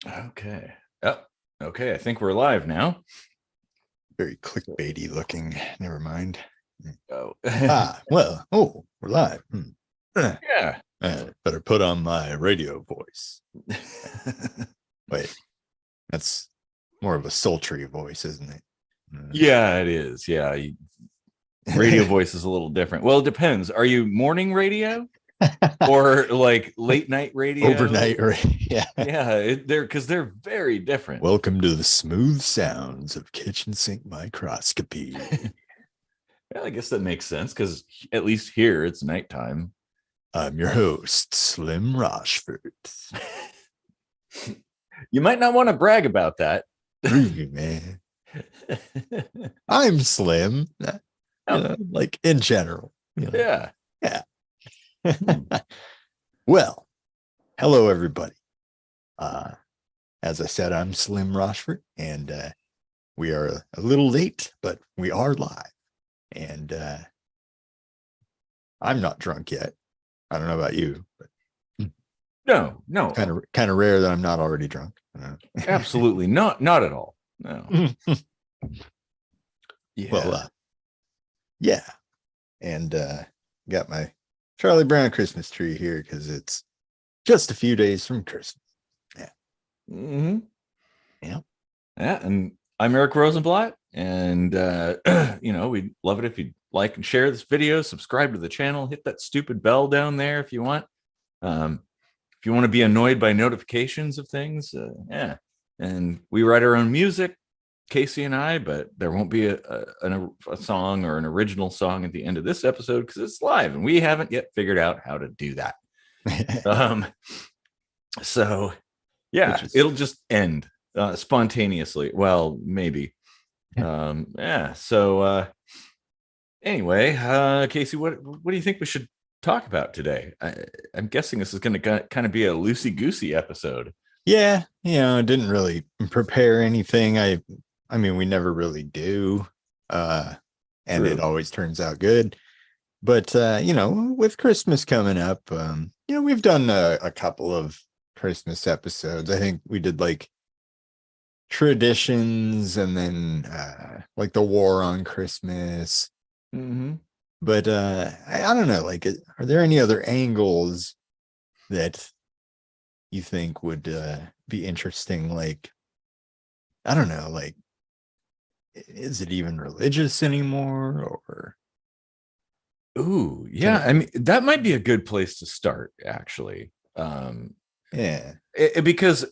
Okay. Oh, okay. I think we're live now. Very clickbaity looking. Never mind. Oh. Well, we're live. Yeah. Better put on my radio voice. Wait, that's more of a sultry voice, isn't it? Yeah, it is. Yeah. Radio voice is a little different. Well, it depends. Are you morning radio or like late night radio? Overnight radio. Yeah. Yeah, they're very different. Welcome to the smooth sounds of kitchen sink microscopy. Well, I guess that makes sense because at least here it's nighttime. I'm your host, Slim Rochford. You might not want to brag about that. Man. I'm Slim. Like in general. Yeah. Well, hello, everybody. As I said, I'm Slim Rochford, and we are a little late, but we are live. And I'm not drunk yet. I don't know about you, but No. kind of rare that I'm not already drunk. Absolutely not at all. No. Yeah. Well, yeah. And got my Charlie Brown Christmas tree here because it's just a few days from Christmas. Yeah. Mm-hmm. Yeah. Yeah. And I'm Eric Rosenblatt. And, we'd love it if you'd like and share this video, subscribe to the channel, hit that stupid bell down there if you want. If you want to be annoyed by notifications of things, yeah. And we write our own music, Casey and I, but there won't be a song or an original song at the end of this episode because it's live and we haven't yet figured out how to do that. So yeah, it'll just end spontaneously. Well, maybe. Yeah. So anyway, Casey, what do you think we should talk about today? I'm guessing this is going to kind of be a loosey-goosey episode. Yeah, I didn't really prepare anything. I mean, we never really do. And True. It always turns out good. But with Christmas coming up, we've done a couple of Christmas episodes. I think we did like traditions and then like the war on Christmas. Mm-hmm. But I don't know, like, are there any other angles that you think would be interesting? Like, I don't know, like, is it even religious anymore? Or ooh, yeah, I mean, that might be a good place to start, actually. Yeah, because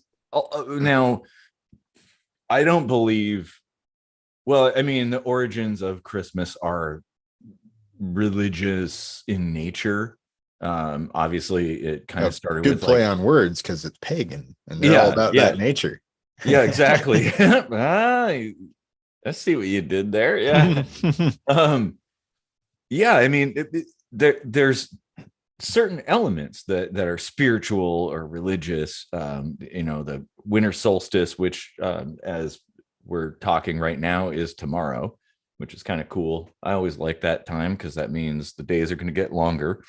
now I don't believe, well, I mean, the origins of Christmas are religious in nature. Obviously it kind of started good with play on words because it's pagan and they're all about that nature. Yeah, exactly. Let's see what you did there. Yeah. Yeah, I mean, there's certain elements that are spiritual or religious. The winter solstice, which as we're talking right now is tomorrow, which is kind of cool. I always like that time because that means the days are going to get longer,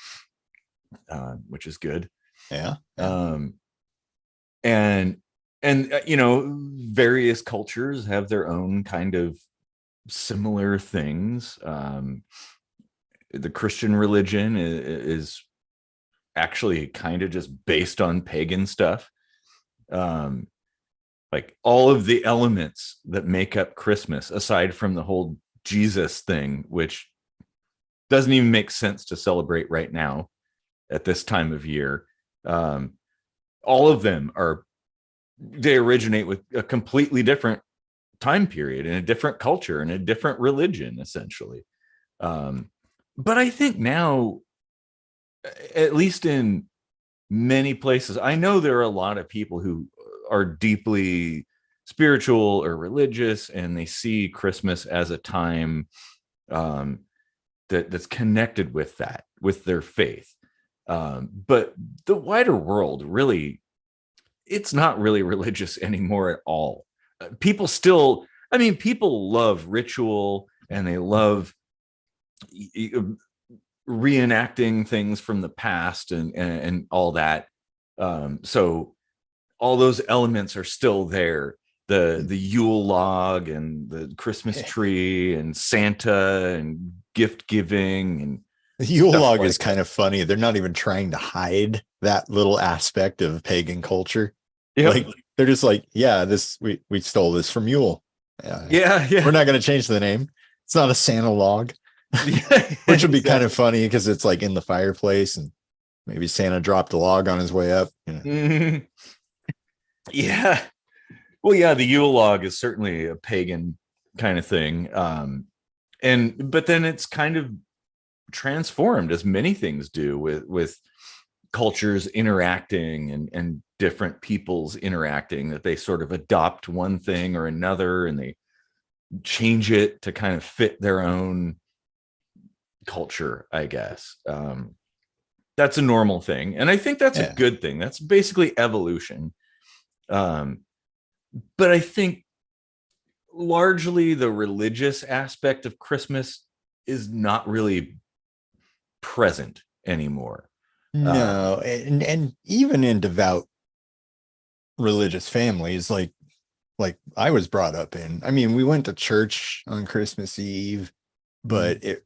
which is good. Yeah. And various cultures have their own kind of similar things. The Christian religion is actually kind of just based on pagan stuff. Like all of the elements that make up Christmas, aside from the whole Jesus thing, which doesn't even make sense to celebrate right now at this time of year. All of them they originate with a completely different time period and a different culture and a different religion, essentially. But I think now, at least in many places, I know there are a lot of people who are deeply spiritual or religious, and they see Christmas as a time that's connected with that, with their faith. But the wider world, really, it's not really religious anymore at all. People love ritual and they love reenacting things from the past and all that. So all those elements are still there. The Yule log and the Christmas tree and Santa and gift giving and the Yule log like is kind of funny. They're not even trying to hide that little aspect of pagan culture. Yep. Like they're just like, yeah, this we stole this from Yule. Yeah. We're not going to change the name. It's not a Santa log, Yeah, which would be kind of funny because it's like in the fireplace and maybe Santa dropped a log on his way up. You know? Mm-hmm. Yeah. Well, yeah, the Yule log is certainly a pagan kind of thing. But then it's kind of transformed, as many things do, with cultures interacting and different peoples interacting, that they sort of adopt one thing or another and they change it to kind of fit their own culture, I guess. That's a normal thing, and I think that's a good thing. That's basically evolution. But I think largely the religious aspect of Christmas is not really present anymore. No, and even in devout religious families, like I was brought up in. I mean, we went to church on Christmas Eve, but it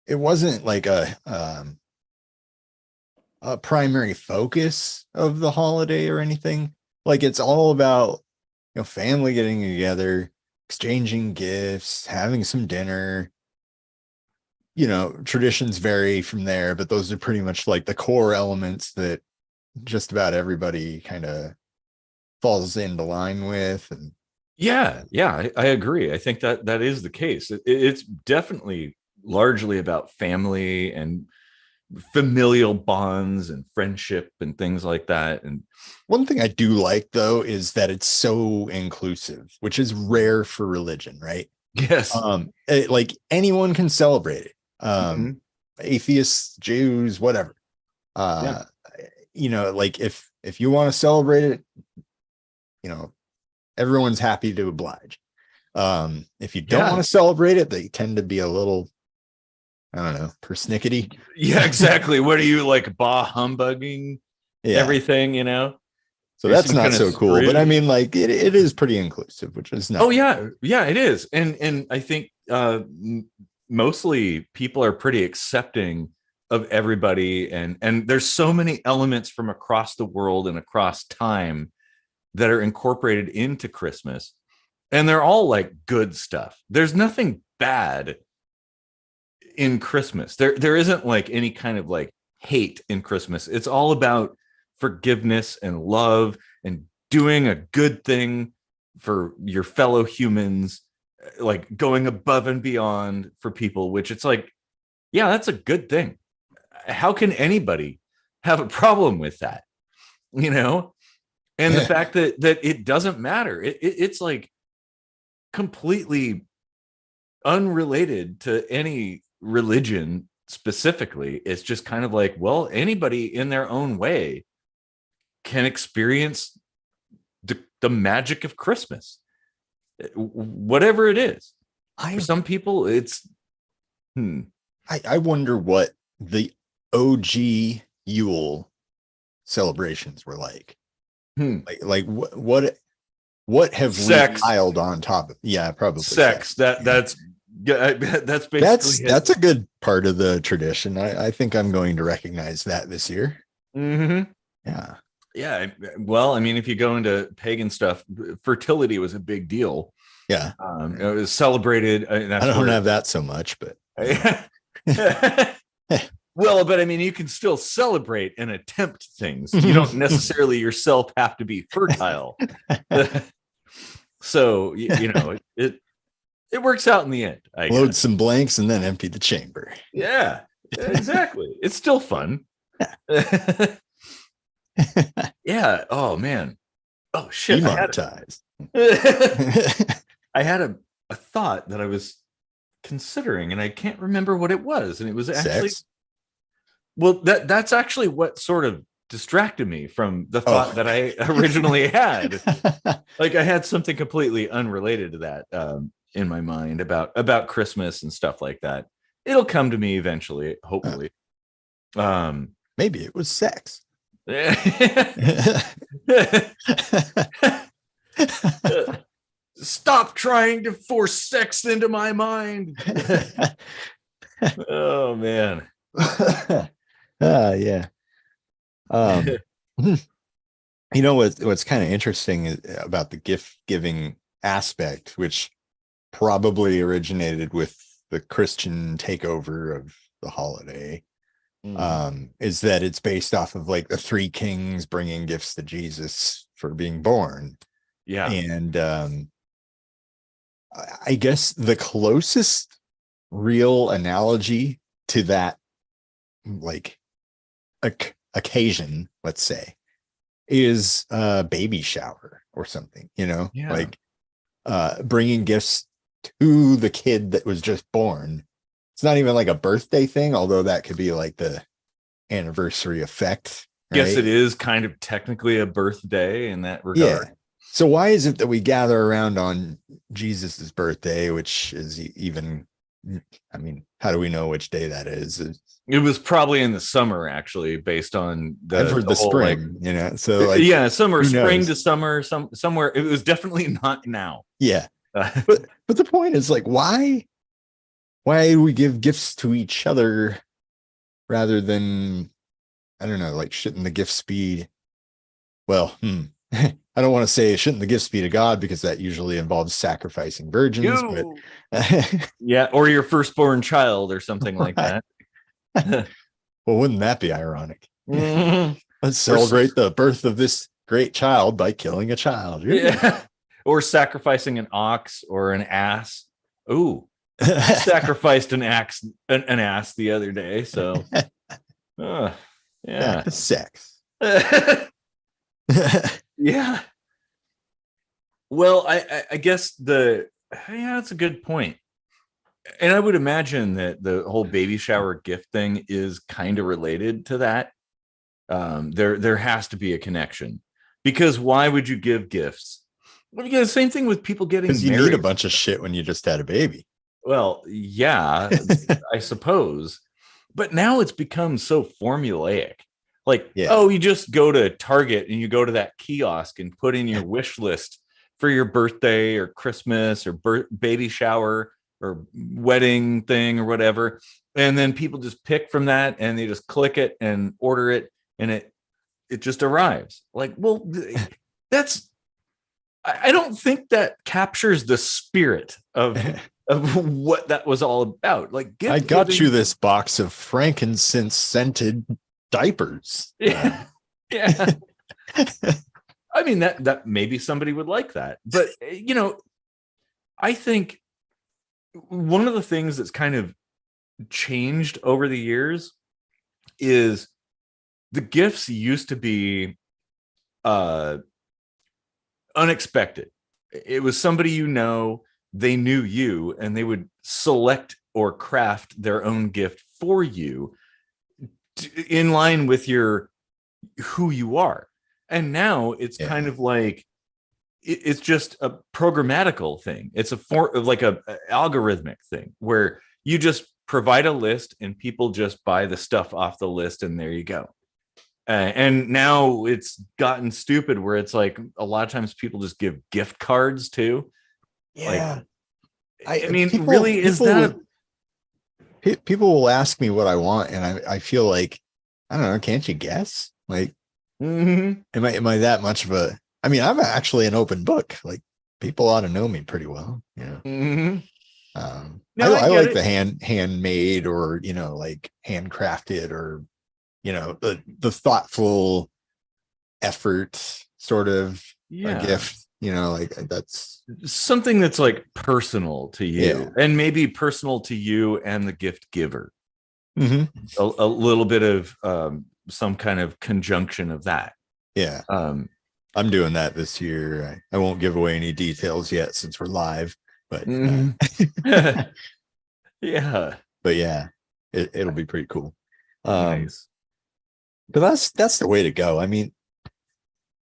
wasn't like a primary focus of the holiday or anything. Like it's all about, you know, family getting together, exchanging gifts, having some dinner. You know, traditions vary from there, but those are pretty much like the core elements that just about everybody kind of falls into line with. And I agree. I think that is the case. It's definitely largely about family and familial bonds and friendship and things like that. And one thing I do like, though, is that it's so inclusive, which is rare for religion, right? Yes. Like anyone can celebrate it. Atheists, Jews, whatever. You know, like if you want to celebrate it, you know, everyone's happy to oblige. If you don't want to celebrate it, they tend to be a little, I don't know, persnickety. Yeah, exactly. What are you, like, bah humbugging everything, you know? So that's not so cool. But I mean, like it is pretty inclusive, which is nice. Oh yeah, it is. And I think mostly people are pretty accepting of everybody, and there's so many elements from across the world and across time that are incorporated into Christmas, and they're all like good stuff. There's nothing bad in Christmas. There isn't like any kind of like hate in Christmas. It's all about forgiveness and love and doing a good thing for your fellow humans, like going above and beyond for people, which it's like, yeah, that's a good thing. How can anybody have a problem with that? You know? And the fact that it doesn't matter. It's like completely unrelated to any religion specifically. It's just kind of like, well, anybody in their own way can experience the magic of Christmas, whatever it is. For some people, it's I wonder what the OG Yule celebrations were like. Like what have sex. we piled on top of? Yeah, probably sex. That's basically that's a good part of the tradition. I think I'm going to recognize that this year. Yeah. Well, I mean, if you go into pagan stuff, fertility was a big deal. Yeah. It was celebrated. I don't have that so much, but well, but I mean, you can still celebrate and attempt things. You don't necessarily yourself have to be fertile. So, you know, it works out in the end. Load some blanks and then empty the chamber. Yeah, exactly. It's still fun. Yeah. Oh man. Oh shit. Demonetized. I had a thought that I was considering, and I can't remember what it was. And it was actually sex? Well, that's actually what sort of distracted me from the thought that I originally had. Like I had something completely unrelated to that in my mind about Christmas and stuff like that. It'll come to me eventually, hopefully. Maybe it was sex. Stop trying to force sex into my mind. Oh man. Yeah. You know what's kind of interesting about the gift giving aspect, which probably originated with the Christian takeover of the holiday, is that it's based off of like the three kings bringing gifts to Jesus for being born. Yeah. And I guess the closest real analogy to that, like occasion, let's say, is a baby shower or something, Yeah. like bringing gifts to the kid that was just born. It's not even like a birthday thing, although that could be like the anniversary effect. Right? Guess it is kind of technically a birthday in that regard. Yeah. So why is it that we gather around on Jesus's birthday, which is even, I mean, how do we know which day that is? It was probably in the summer, actually, based on I've heard the whole, spring, So like, yeah, summer, spring knows? to summer, somewhere. It was definitely not now. Yeah. But the point is, like, why do we give gifts to each other rather than, I don't know, like, shouldn't the gifts be, well, I don't want to say shouldn't the gifts be to God, because that usually involves sacrificing virgins, but yeah, or your firstborn child or something like that. Well, wouldn't that be ironic? Let's celebrate the birth of this great child by killing a child. Yeah. Or sacrificing an ox or an ass. Ooh, I sacrificed an ass the other day. So, yeah, sex. Yeah. Well, I guess that's a good point. And I would imagine that the whole baby shower gift thing is kind of related to that. There has to be a connection, because why would you give gifts? Well, you get the same thing with people getting married. Because you need a bunch of shit when you just had a baby. Well, yeah, I suppose. But now it's become so formulaic. Like, oh, you just go to Target and you go to that kiosk and put in your wish list for your birthday or Christmas or baby shower or wedding thing or whatever. And then people just pick from that and they just click it and order it, and it just arrives. Like, well, I don't think that captures the spirit of what that was all about. Like, I got you this box of frankincense scented diapers. Yeah. I mean, that maybe somebody would like that, but I think one of the things that's kind of changed over the years is the gifts used to be unexpected. It was somebody they knew you, and they would select or craft their own gift for you in line with who you are. And now it's kind of like it's just a programmatical thing. It's like a algorithmic thing where you just provide a list and people just buy the stuff off the list, and there you go. And now it's gotten stupid where it's like a lot of times people just give gift cards too. Yeah. Like, I mean, really, is that people will ask me what I want, and I feel like, I don't know, can't you guess? Like, am I that much of a, I mean, I'm actually an open book. Like, people ought to know me pretty well. I like the handmade or, like handcrafted or, the thoughtful effort sort of a gift. Like, that's something that's like personal to you, and maybe personal to you and the gift giver. A little bit of some kind of conjunction of that. I'm doing that this year. I won't give away any details yet since we're live, but but yeah, it'll be pretty cool. Nice. But that's the way to go. I mean,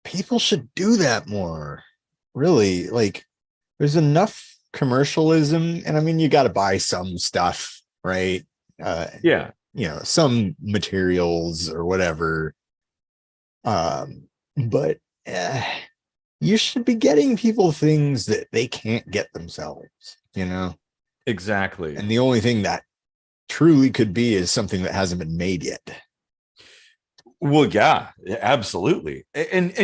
people should do that more. Really, like, there's enough commercialism, and I mean, you got to buy some stuff, right? Some materials or whatever, But you should be getting people things that they can't get themselves, Exactly. And the only thing that truly could be is something that hasn't been made yet. Well, yeah, absolutely. And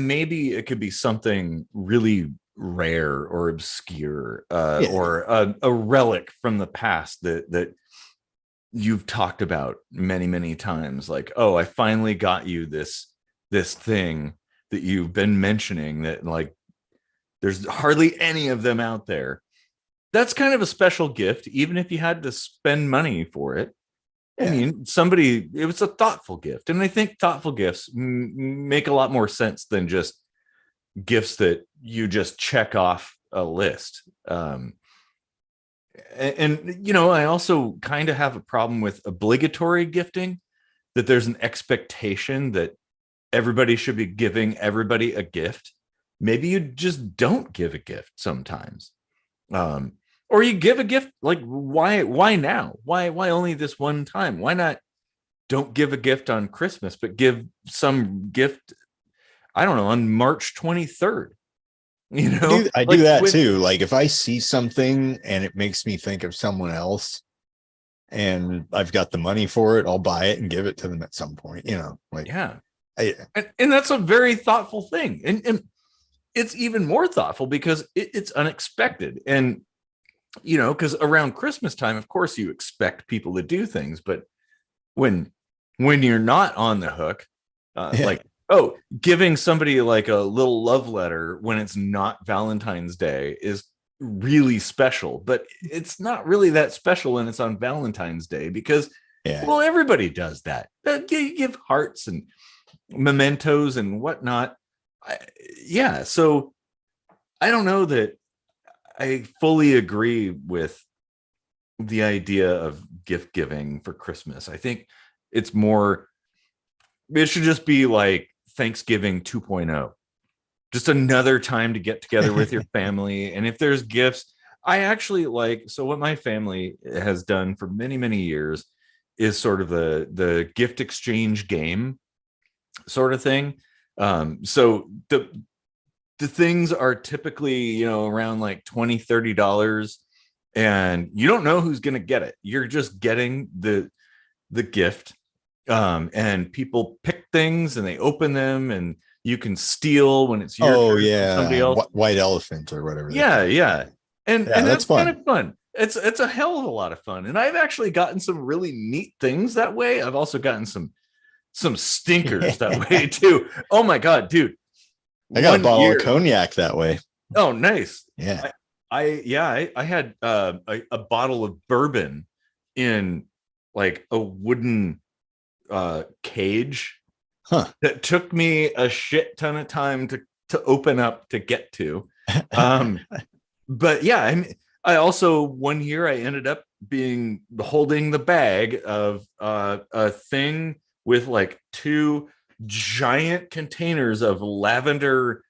maybe it could be something really rare or obscure, or a relic from the past that you've talked about many, many times. Like, oh, I finally got you this thing that you've been mentioning, that like there's hardly any of them out there. That's kind of a special gift, even if you had to spend money for it. I mean, it was a thoughtful gift. And I think thoughtful gifts make a lot more sense than just gifts that you just check off a list. I also kind of have a problem with obligatory gifting, that there's an expectation that everybody should be giving everybody a gift. Maybe you just don't give a gift sometimes. Or you give a gift, like why now? Why only this one time? Why not don't give a gift on Christmas, but give some gift, I don't know, on March 23rd? I do that too. Like if I see something and it makes me think of someone else and I've got the money for it, I'll buy it and give it to them at some point, like, yeah. And that's a very thoughtful thing. And it's even more thoughtful because it's unexpected. And because around Christmas time, of course, you expect people to do things, but when you're not on the hook, like, oh, giving somebody like a little love letter when it's not Valentine's Day is really special, but it's not really that special when it's on Valentine's Day because, well, everybody does that. You give hearts and mementos and whatnot. So I don't know that I fully agree with the idea of gift giving for Christmas. I think it should just be like Thanksgiving 2.0, just another time to get together with your family. And if there's gifts, I actually so what my family has done for many, many years is sort of the gift exchange game sort of thing. So the things are typically, around like $20-$30, and you don't know who's going to get it. You're just getting the gift. And people pick things and they open them, and you can steal when it's your turn, somebody else. White elephant or whatever. Yeah. And that's fun. kind of fun. It's a hell of a lot of fun. And I've actually gotten some really neat things that way. I've also gotten some stinkers that way too. Oh my God, dude. I got a bottle of cognac that way. Oh, nice. Yeah. I had a bottle of bourbon in like a wooden cage that took me a shit ton of time to open up to get to. But yeah, I also one year I ended up holding the bag of a thing with like 2 giant containers of lavender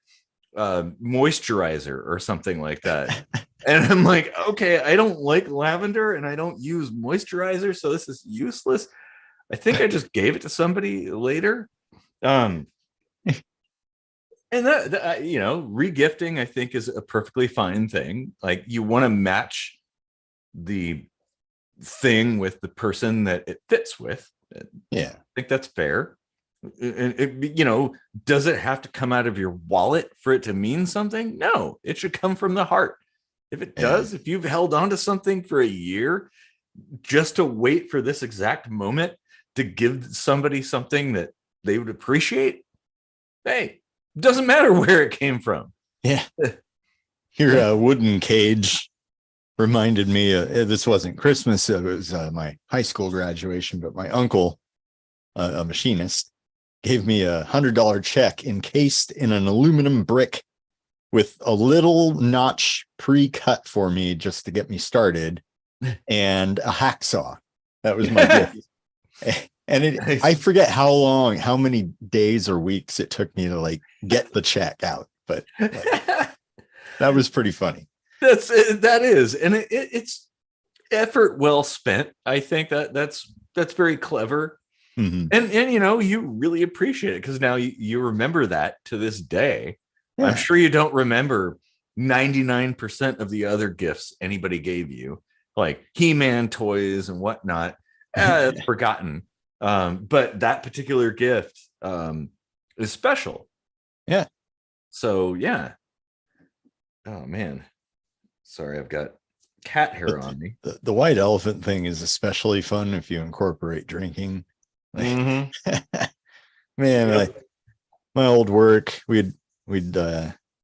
moisturizer or something like that. And I'm like, okay, I don't like lavender and I don't use moisturizer, so this is useless. I think I just gave it to somebody later. And that regifting, I think, is a perfectly fine thing. Like, you want to match the thing with the person that it fits with. Yeah, I think that's fair. Does it have to come out of your wallet for it to mean something? No, it should come from the heart. If it does, if you've held on to something for a year just to wait for this exact moment to give somebody something that they would appreciate, hey, doesn't matter where it came from. Yeah. Your wooden cage reminded me, this wasn't Christmas, it was my high school graduation, but my uncle, a machinist, gave me $100 check encased in an aluminum brick with a little notch pre-cut for me just to get me started, and a hacksaw. That was my gift. And I forget how many days or weeks it took me to like get the check out, but that was pretty funny. That is, and it's effort well spent. I think that's very clever. Mhm. And you really appreciate it because now you remember that to this day. I'm Yeah. sure you don't remember 99% of the other gifts anybody gave you, like He-Man toys and whatnot. It's forgotten. But that particular gift is special. Yeah. So yeah. Oh man. Sorry, I've got cat hair on me. The white elephant thing is especially fun if you incorporate drinking. Mhm. Man, Yep. my old work, we'd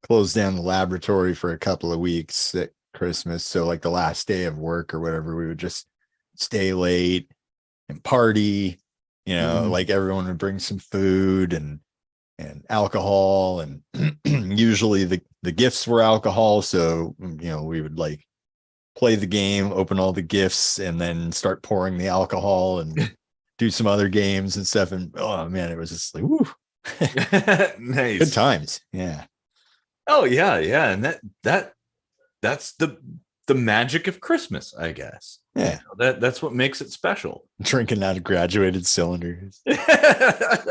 close down the laboratory for a couple of weeks at Christmas. So like the last day of work or whatever, we would just stay late and party. Mhm. Like everyone would bring some food and alcohol, and usually the gifts were alcohol. So we would like play the game, open all the gifts, and then start pouring the alcohol and do some other games and stuff. And oh man, it was just like, woo. Nice. Good times. Yeah. Oh yeah, yeah. And that's the magic of Christmas, I guess. Yeah. That's what makes it special. Drinking out of graduated cylinders.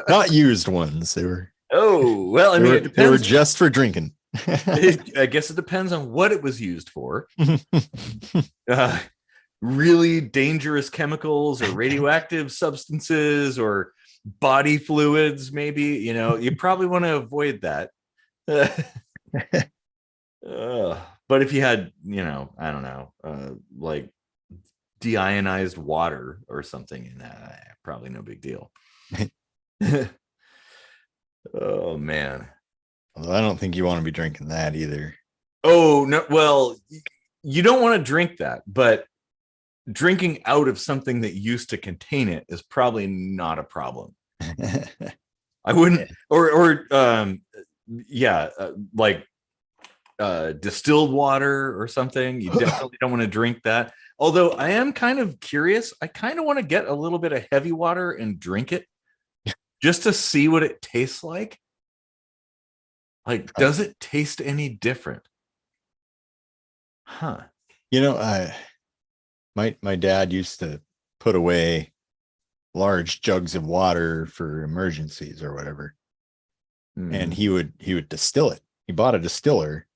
Not used ones. They were well, I mean, it they were depends. just for drinking. I guess it depends on what it was used for. Really dangerous chemicals or radioactive substances or body fluids, maybe. You probably want to avoid that. But if you had, I don't know, like deionized water or something in that, probably no big deal. Oh man. Although I don't think you want to be drinking that either. Oh no, well, you don't want to drink that, but drinking out of something that used to contain it is probably not a problem. I wouldn't, like distilled water or something. You definitely don't want to drink that. Although I am kind of curious. I kind of want to get a little bit of heavy water and drink it just to see what it tastes like. Like, does it taste any different? Huh. My dad used to put away large jugs of water for emergencies or whatever. And he would distill it. He bought a distiller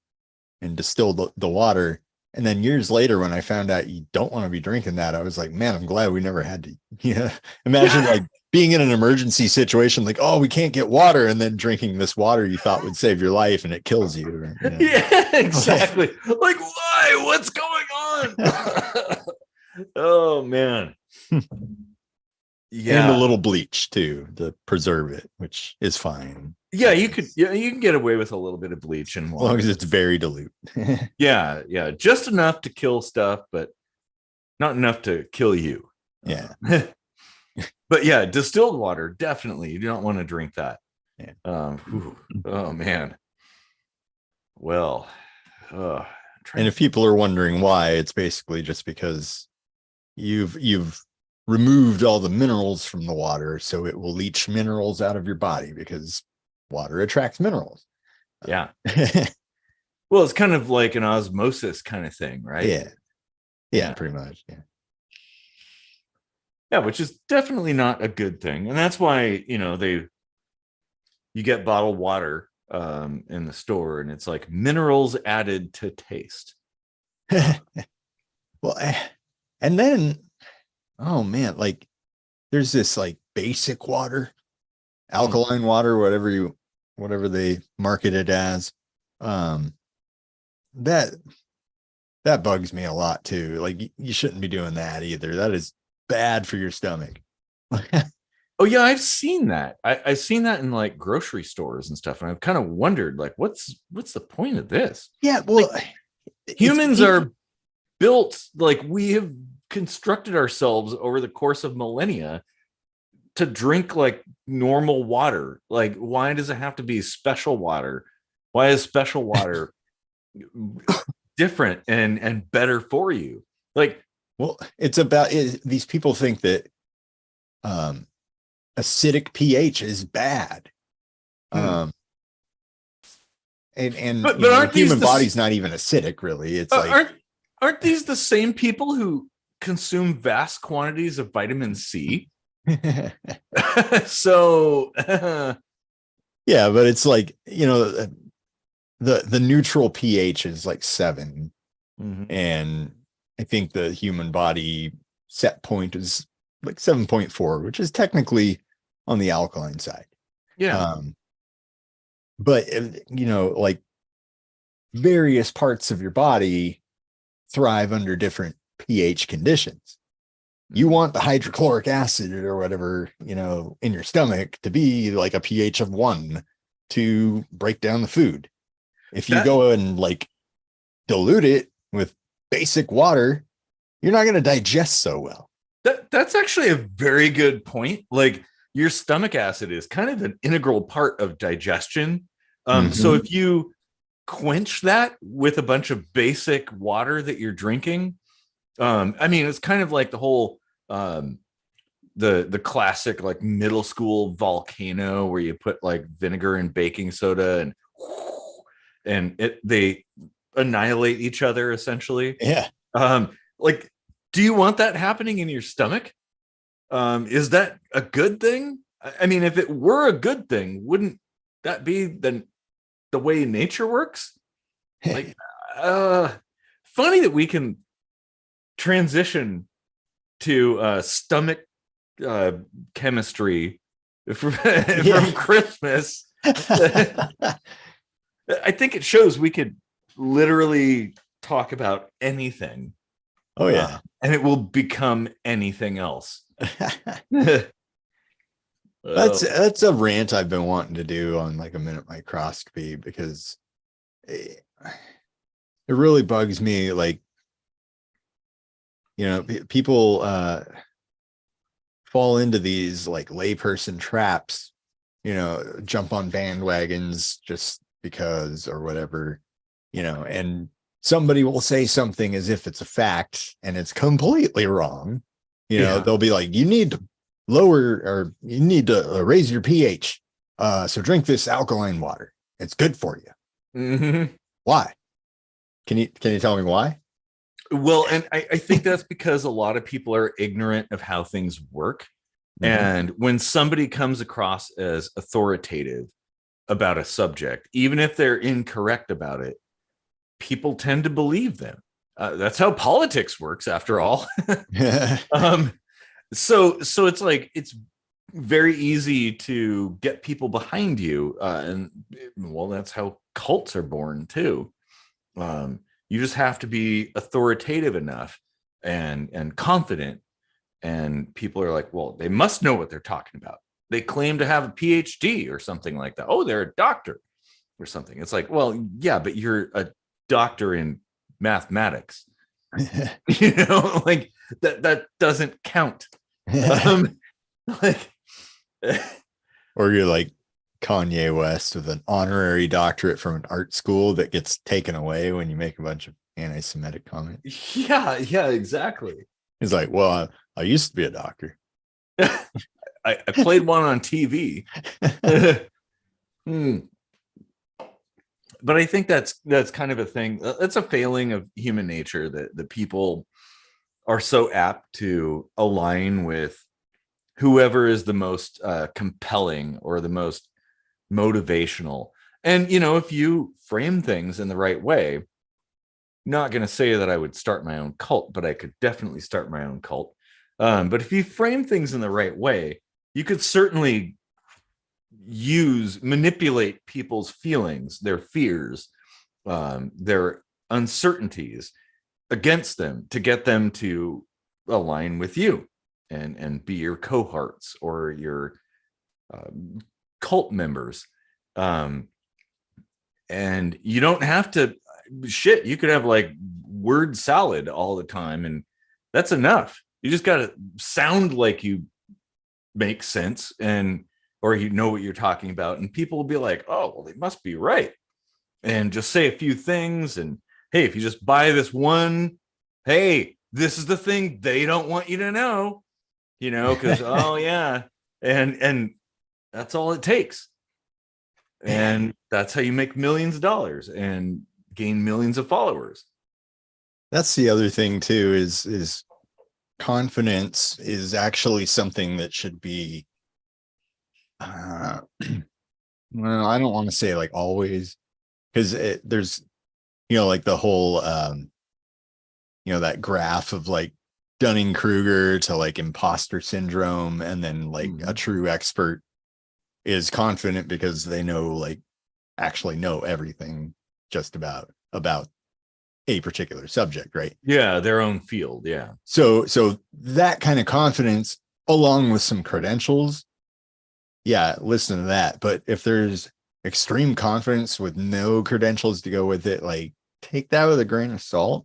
and distilled the water. And then years later, when I found out you don't want to be drinking that, I was like, man, I'm glad we never had to. Imagine like being in an emergency situation, like, oh, we can't get water, and then drinking this water you thought would save your life and it kills you. Yeah, exactly. Like, why? What's going on? Oh man. Yeah. And a little bleach too to preserve it, which is fine. Yeah, you can get away with a little bit of bleach and water. As long as it's very dilute. Yeah, just enough to kill stuff, but not enough to kill you. Yeah. But yeah, distilled water, definitely. You don't want to drink that. Yeah. Oh man. Well, and if people are wondering why, it's basically just because you've removed all the minerals from the water, so it will leach minerals out of your body because water attracts minerals. Yeah. Well, it's kind of like an osmosis kind of thing, right? Yeah, pretty much. Yeah, which is definitely not a good thing. And that's why, you get bottled water in the store and it's like minerals added to taste. Well, and then, oh man, like there's this like basic water, alkaline water, whatever they market it as. That bugs me a lot too. Like you shouldn't be doing that either. That is bad for your stomach. Oh yeah, I've seen that. I've seen that in like grocery stores and stuff, and I've kind of wondered, like, what's the point of this? Yeah, well, like, humans are built, like, we have constructed ourselves over the course of millennia to drink like normal water. Like, why does it have to be special water? Why is special water different and better for you? Like, well, it's about these people think that acidic pH is bad. And but aren't the human body's not even acidic, really. It's like, aren't these the same people who consume vast quantities of vitamin C? So Yeah, but it's like, the neutral pH is like 7, and I think the human body set point is like 7.4, which is technically on the alkaline side. yeah, But like various parts of your body thrive under different pH conditions. You want the hydrochloric acid or whatever, in your stomach to be like a pH of 1 to break down the food. If you go and like dilute it with basic water, you're not going to digest so well. That's actually a very good point. Like your stomach acid is kind of an integral part of digestion. So if you quench that with a bunch of basic water that you're drinking, I mean, it's kind of like the whole the classic like middle school volcano where you put like vinegar and baking soda and they annihilate each other essentially. Yeah. Like, do you want that happening in your stomach? Is that a good thing? I mean, if it were a good thing, wouldn't that be the way nature works? Like, funny that we can transition to stomach chemistry from Christmas. I think it shows we could literally talk about anything. Oh yeah. And it will become anything else. That's a rant I've been wanting to do on like a minute microscopy, because it really bugs me. Like, people fall into these like layperson traps, jump on bandwagons just because or whatever, and somebody will say something as if it's a fact and it's completely wrong. They'll be like, you need to lower, or you need to raise your pH. So drink this alkaline water. It's good for you. Why? Can you tell me why? Well, and I think that's because a lot of people are ignorant of how things work. And when somebody comes across as authoritative about a subject, even if they're incorrect about it, people tend to believe them. That's how politics works, after all. So it's like, it's very easy to get people behind you. And well, that's how cults are born too. You just have to be authoritative enough and confident. And people are like, well, they must know what they're talking about. They claim to have a PhD or something like that. Oh, they're a doctor or something. It's like, well, yeah, but you're a doctor in mathematics. Like that doesn't count. Like, or you're like Kanye West with an honorary doctorate from an art school that gets taken away when you make a bunch of anti-Semitic comments. Yeah, exactly. He's like, well, I used to be a doctor. I played one on TV. But I think that's kind of a thing. That's a failing of human nature, that the people are so apt to align with whoever is the most compelling or the most motivational. And, if you frame things in the right way, not going to say that I would start my own cult, but I could definitely start my own cult. But if you frame things in the right way, you could certainly manipulate people's feelings, their fears, their uncertainties against them to get them to align with you and be your cohorts or your cult members. And you don't have to you could have like word salad all the time, and that's enough. You just got to sound like you make sense or you know what you're talking about, and people will be like, oh, well, they must be right, and just say a few things. And hey, if you just buy this one, hey, this is the thing they don't want you to know, because oh yeah, and that's all it takes. And that's how you make millions of dollars and gain millions of followers. That's the other thing too, is confidence is actually something that should be, well, I don't want to say like always, because there's, like the whole, that graph of like Dunning-Kruger to like imposter syndrome, and then like a true expert is confident because they actually know everything just about a particular subject, right? Yeah, their own field. Yeah. So that kind of confidence, along with some credentials, yeah, listen to that. But if there's extreme confidence with no credentials to go with it, like, take that with a grain of salt.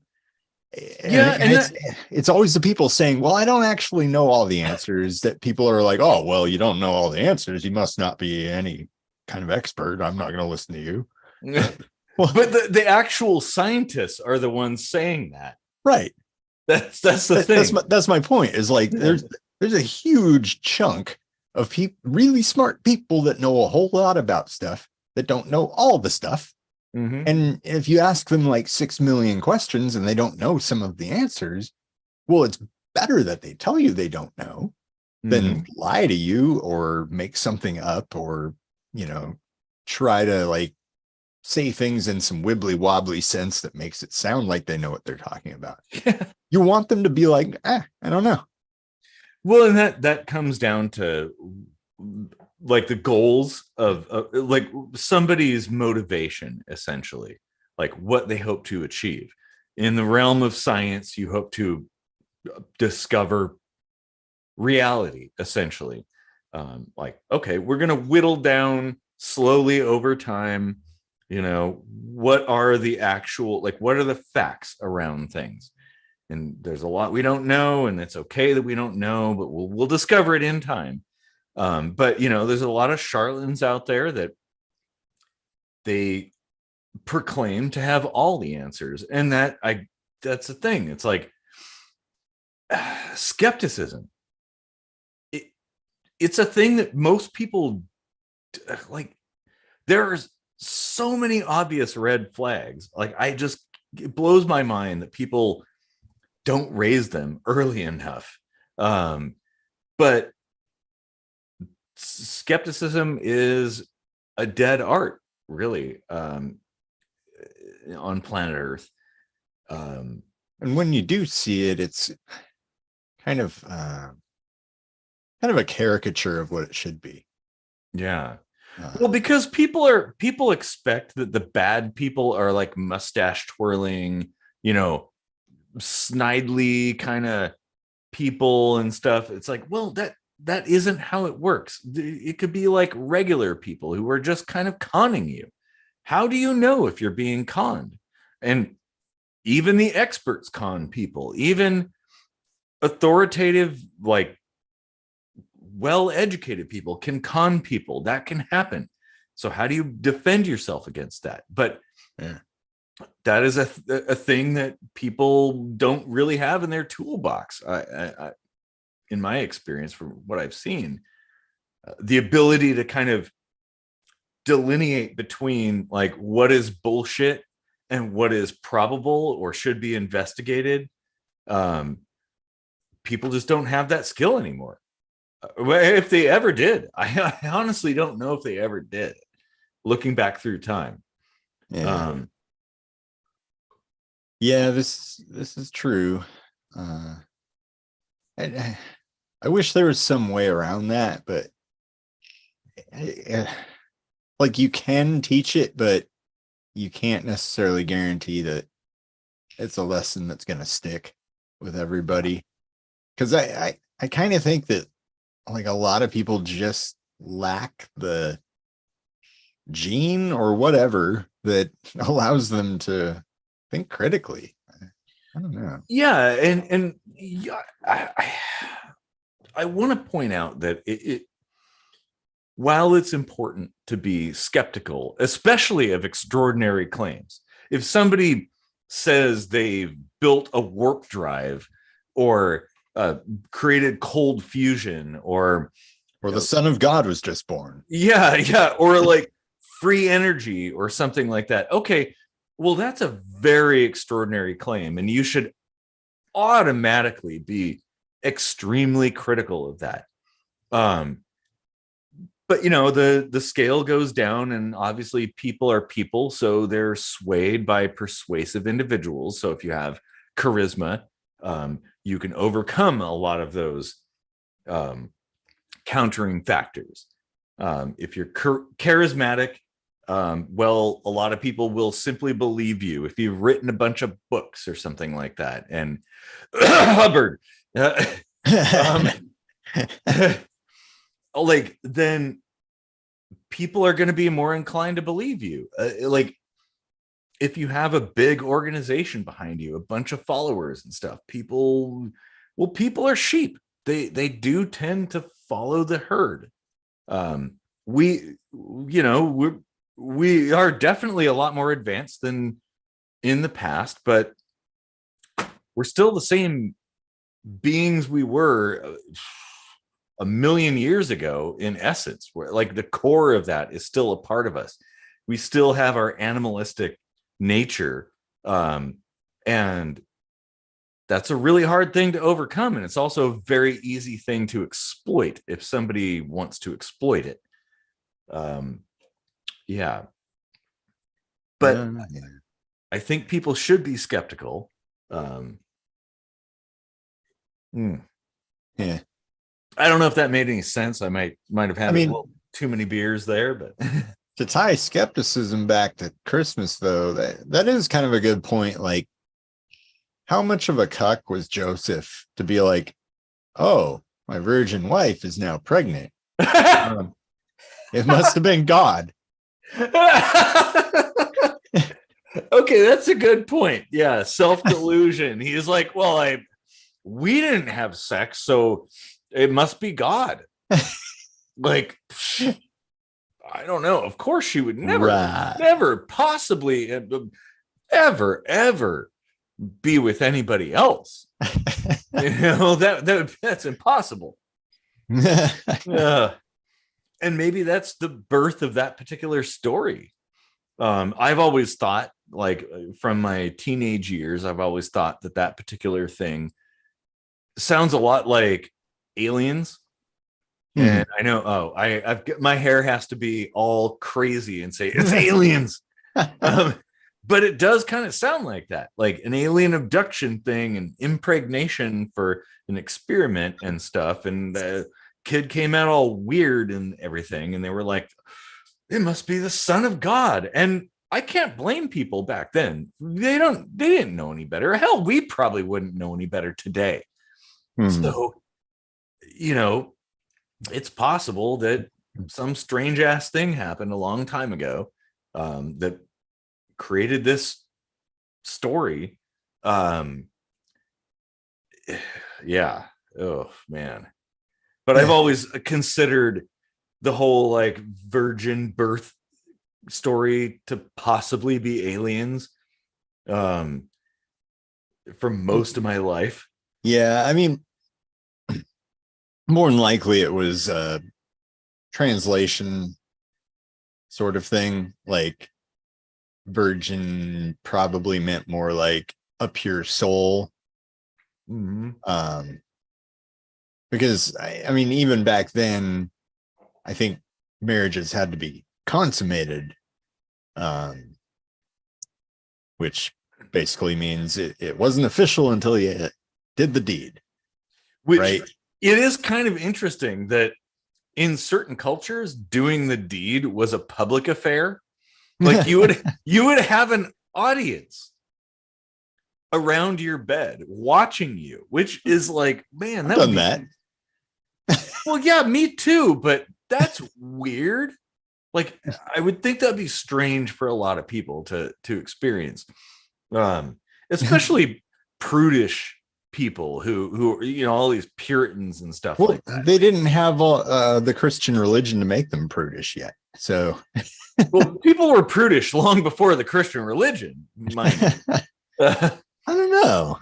And it's always the people saying, well, I don't actually know all the answers, that people are like, oh, well, you don't know all the answers, you must not be any kind of expert, I'm not going to listen to you. Well, but the actual scientists are the ones saying that, right? That's the thing. That's my point, is like, there's a huge chunk of people, really smart people, that know a whole lot about stuff, that don't know all the stuff. Mm-hmm. And if you ask them like 6 million questions and they don't know some of the answers, well, it's better that they tell you they don't know than lie to you or make something up, or, try to like say things in some wibbly wobbly sense that makes it sound like they know what they're talking about. You want them to be like, I don't know. Well, and that comes down to like the goals of like somebody's motivation, essentially, like what they hope to achieve. In the realm of science, you hope to discover reality, essentially. Like, okay, we're going to whittle down slowly over time, what are the actual, like, what are the facts around things? And there's a lot we don't know, and it's okay that we don't know, but we'll discover it in time. But there's a lot of charlatans out there that they proclaim to have all the answers, and that's the thing. It's like skepticism. It's a thing that most people like. There's so many obvious red flags. Like, it blows my mind that people don't raise them early enough. But skepticism is a dead art, really, on planet Earth. And when you do see it, it's kind of a caricature of what it should be. Yeah. Well, because people expect that the bad people are like mustache twirling, snidely kind of people and stuff. It's like, well, that isn't how it works. It could be like regular people who are just kind of conning you. How do you know if you're being conned? And even the experts con people. Even authoritative, like, well-educated people can con people. That can happen. So how do you defend yourself against that? But that is a thing that people don't really have in their toolbox. I in my experience, from what I've seen, the ability to kind of delineate between like what is bullshit and what is probable or should be investigated. People just don't have that skill anymore. If they ever did, I honestly don't know if they ever did, looking back through time. Yeah, this is true. I wish there was some way around that, but like, you can teach it, but you can't necessarily guarantee that it's a lesson that's going to stick with everybody. Because I kind of think that, like, a lot of people just lack the gene or whatever that allows them to think critically. I don't know. Yeah, and yeah, I want to point out that while it's important to be skeptical, especially of extraordinary claims, if somebody says they've built a warp drive or created cold fusion, or the Son of God was just born. Yeah, or like free energy or something like that. Okay, well, that's a very extraordinary claim, and you should automatically be extremely critical of that. But the scale goes down, and obviously people are people, so they're swayed by persuasive individuals. So if you have charisma, you can overcome a lot of those countering factors. If you're charismatic, well, a lot of people will simply believe you if you've written a bunch of books or something like that. And Hubbard, like, then people are going to be more inclined to believe you. Like, if you have a big organization behind you, a bunch of followers and stuff, people are sheep. They do tend to follow the herd. We are definitely a lot more advanced than in the past, but we're still the same beings we were a million years ago, in essence, where like the core of that is still a part of us. We still have our animalistic nature. And that's a really hard thing to overcome. And it's also a very easy thing to exploit if somebody wants to exploit it. Yeah. But I think people should be skeptical. Yeah. I don't know if that made any sense. I might have had a little too many beers there, but to tie skepticism back to Christmas, though, that is kind of a good point. Like, how much of a cuck was Joseph to be like, oh, my virgin wife is now pregnant? It must have been God. Okay, that's a good point. Yeah, self-delusion. He's like, well, we didn't have sex, so it must be God. Like, I don't know. Of course, she would never possibly ever be with anybody else. That's impossible. And maybe that's the birth of that particular story. I've always thought, like, from my teenage years, I've always thought that particular thing sounds a lot like aliens. And I know, I've got, my hair has to be all crazy and say it's aliens. But it does kind of sound like that, like an alien abduction thing, and impregnation for an experiment and stuff. And the kid came out all weird and everything, and they were like, it must be the son of God. And I can't blame people back then. They didn't know any better. Hell, we probably wouldn't know any better today. So, it's possible that some strange ass thing happened a long time ago that created this story. Yeah. Oh man. But I've always considered the whole like virgin birth story to possibly be aliens for most of my life. Yeah, I mean, more than likely it was a translation sort of thing. Like, virgin probably meant more like a pure soul. Because I mean, even back then, I think marriages had to be consummated, which basically means it wasn't official until you did the deed. Right? It is kind of interesting that in certain cultures, doing the deed was a public affair. Like, you would have an audience around your bed watching you, which is like, man, that. Well, yeah, me too, but that's weird. Like, I would think that'd be strange for a lot of people to experience, especially prudish people who all these Puritans and stuff like that. They didn't have the Christian religion to make them prudish yet. So, well, people were prudish long before the Christian religion. I don't know.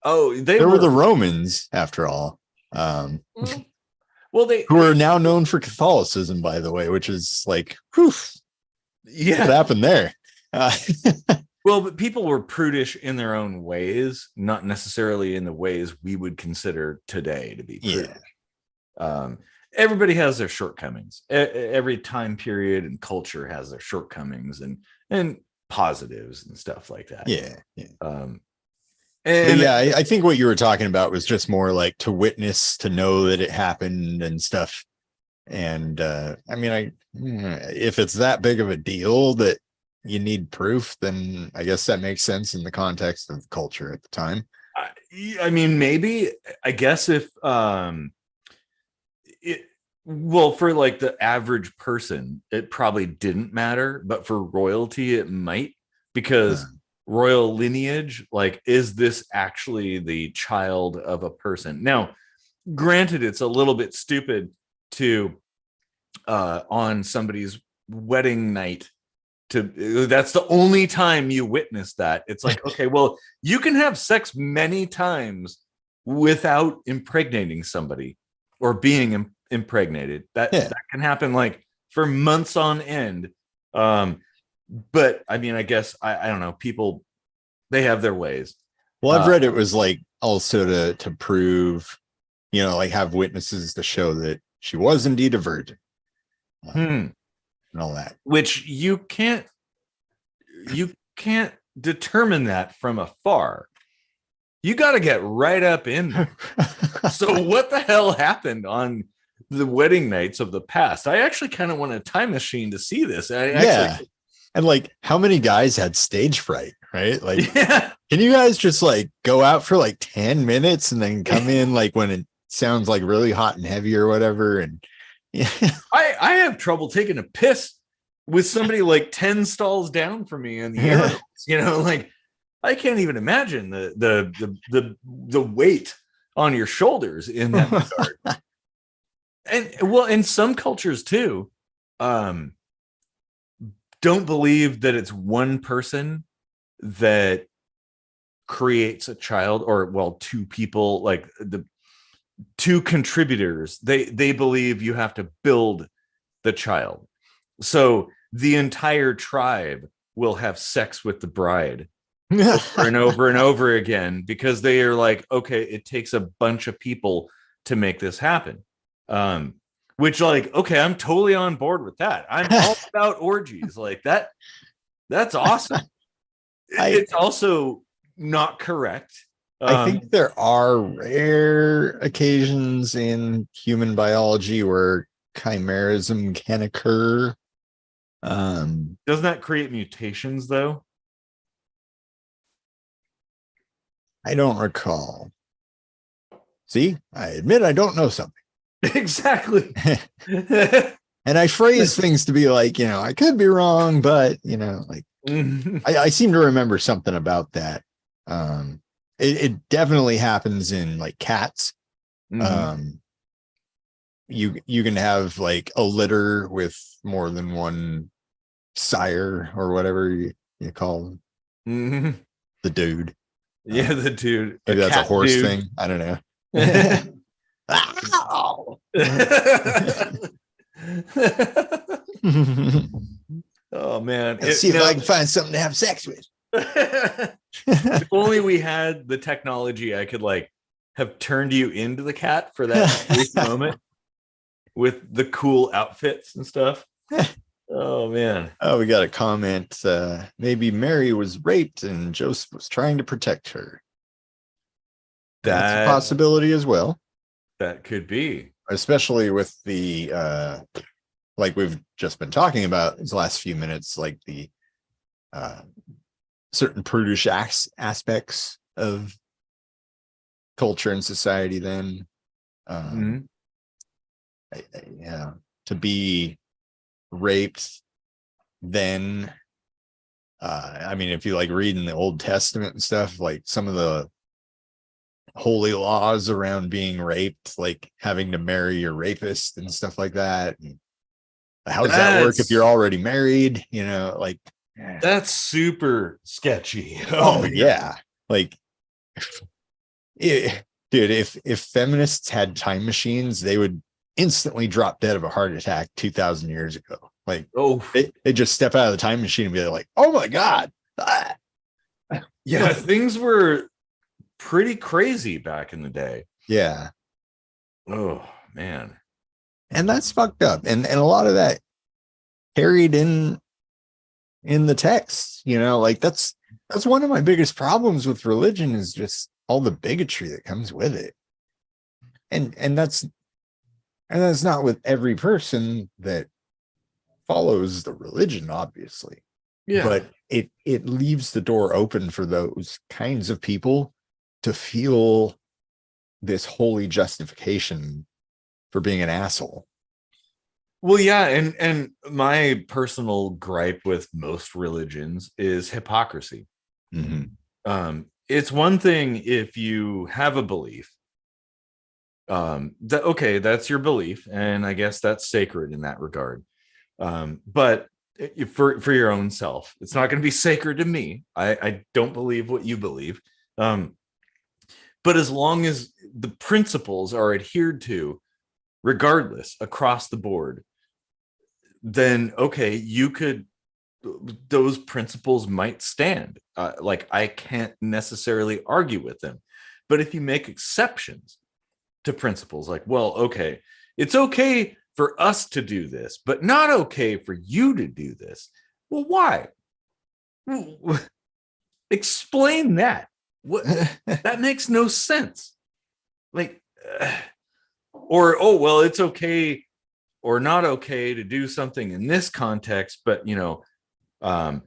Oh, there were the Romans, after all. Well, who are now known for Catholicism, by the way, which is like, whew, yeah, what happened there? Well, but people were prudish in their own ways, not necessarily in the ways we would consider today to be prudish. Everybody has their shortcomings. Every time period and culture has their shortcomings and positives and stuff like that. Yeah. And yeah, I think what you were talking about was just more like to witness, to know that it happened and stuff. And I mean, if it's that big of a deal that you need proof, then I guess that makes sense in the context of the culture at the time. I mean, maybe, I guess if for like the average person, it probably didn't matter, but for royalty, it might, because royal lineage, like, is this actually the child of a person? Now, granted, it's a little bit stupid to on somebody's wedding night, that's the only time you witness that. It's like, okay, well, you can have sex many times without impregnating somebody or being impregnated. That can happen like for months on end. But I mean, I guess I don't know, people, they have their ways. Well, I've read it was like also to prove, like have witnesses to show that she was indeed a virgin. And all that, which you can't determine that from afar. You got to get right up in there. So what the hell happened on the wedding nights of the past? I actually kind of want a time machine to see this. And like, how many guys had stage fright, right? Like, can you guys just like go out for like 10 minutes and then come in like when it sounds like really hot and heavy or whatever? And I have trouble taking a piss with somebody like 10 stalls down from me in the air. Like, I can't even imagine the weight on your shoulders in that regard. And well, in some cultures too, don't believe that it's one person that creates a child, or two people, like the two contributors. They believe you have to build the child. So the entire tribe will have sex with the bride over and over and over again, because they are like, okay, it takes a bunch of people to make this happen. Which, like, okay, I'm totally on board with that. I'm all about orgies like that. That's awesome. It's also not correct. I think there are rare occasions in human biology where chimerism can occur. Doesn't that create mutations, though? I don't recall. See, I admit I don't know something. Exactly. And I phrase things to be like, I could be wrong, but like I seem to remember something about that. It definitely happens in like cats. You can have like a litter with more than one sire or whatever you call them. The dude. The dude. Maybe that's a horse dude thing. I don't know. Oh man. Let's see if I can find something to have sex with. If only we had the technology, I could like have turned you into the cat for that brief moment with the cool outfits and stuff. Oh man. Oh, we got a comment. Maybe Mary was raped and Joseph was trying to protect her. That's a possibility as well. That could be, especially with the like we've just been talking about these last few minutes, like the certain prudish aspects of culture and society. Then to be raped, then I mean, if you like read in the Old Testament and stuff, like some of the holy laws around being raped, like having to marry your rapist and stuff like that. And how does that work if you're already married? Like that's super sketchy. Oh yeah. Like dude, if feminists had time machines, they would instantly drop dead of a heart attack 2,000 years ago. Like they just step out of the time machine and be like, oh my God. Yeah, things were pretty crazy back in the day. Yeah. Oh man. And that's fucked up. And a lot of that carried in the text, like that's one of my biggest problems with religion is just all the bigotry that comes with it. And that's not with every person that follows the religion, obviously. Yeah. But it leaves the door open for those kinds of people to feel this holy justification for being an asshole. Well, yeah, and my personal gripe with most religions is hypocrisy. It's one thing if you have a belief, that okay, that's your belief, and I guess that's sacred in that regard. But for your own self, it's not going to be sacred to me. I don't believe what you believe. But as long as the principles are adhered to, regardless, across the board, then okay, those principles might stand. Like I can't necessarily argue with them. But if you make exceptions to principles, like, well, okay, it's okay for us to do this, but not okay for you to do this. Well, why? Explain that. What? That makes no sense. Like, or, oh, well, it's okay or not okay to do something in this context, but well,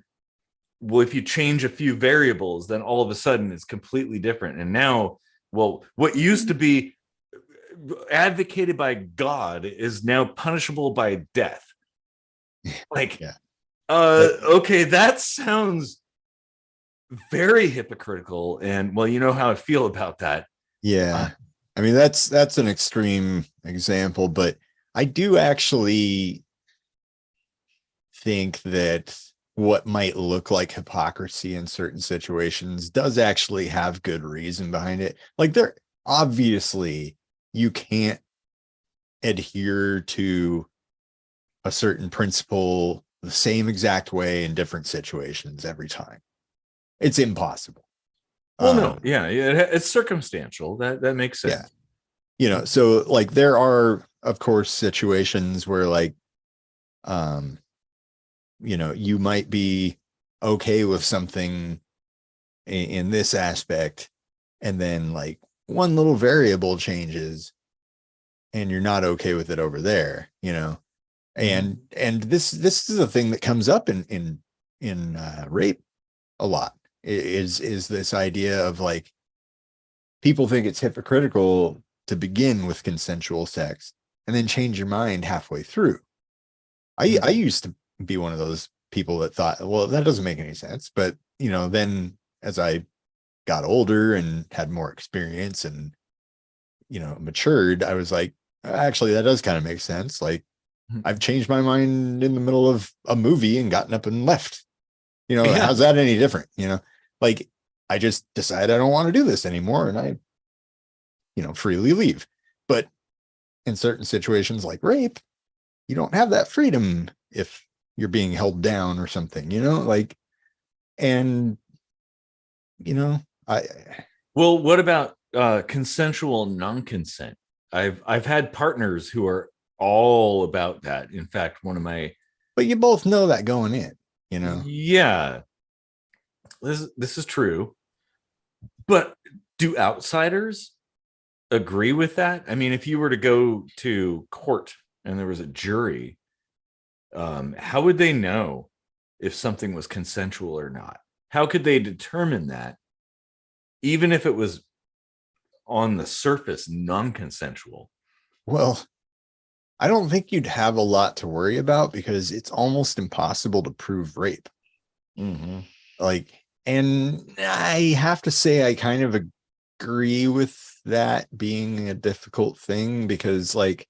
if you change a few variables, then all of a sudden it's completely different. And now, well, what used to be advocated by God is now punishable by death. Like, yeah. Okay, that sounds very hypocritical. And well, you know how I feel about that. Yeah. I mean, that's an extreme example, but I do actually think that what might look like hypocrisy in certain situations does actually have good reason behind it. Like there, obviously, you can't adhere to a certain principle the same exact way in different situations every time. It's impossible. Well, no, yeah, it's circumstantial. That makes sense. Yeah. So like there are, of course, situations where like, you might be okay with something in this aspect, and then like one little variable changes and you're not okay with it over there, and this is a thing that comes up in rape a lot, is this idea of like people think it's hypocritical to begin with consensual sex and then change your mind halfway through. I used to be one of those people that thought, well, that doesn't make any sense. But, then as I got older and had more experience and, matured, I was like, actually, that does kind of make sense. Like I've changed my mind in the middle of a movie and gotten up and left. How's that any different? Like I just decide I don't want to do this anymore. And I, freely leave. But in certain situations like rape, you don't have that freedom if you're being held down or something, like, and, well, what about consensual non-consent? I've had partners who are all about that. In fact, but you both know that going in, Yeah, this is true. But do outsiders agree with that? I mean, if you were to go to court and there was a jury, how would they know if something was consensual or not? How could they determine that, even if it was on the surface non-consensual? Well, I don't think you'd have a lot to worry about because it's almost impossible to prove rape. Like, and I have to say, I kind of agree with that being a difficult thing because like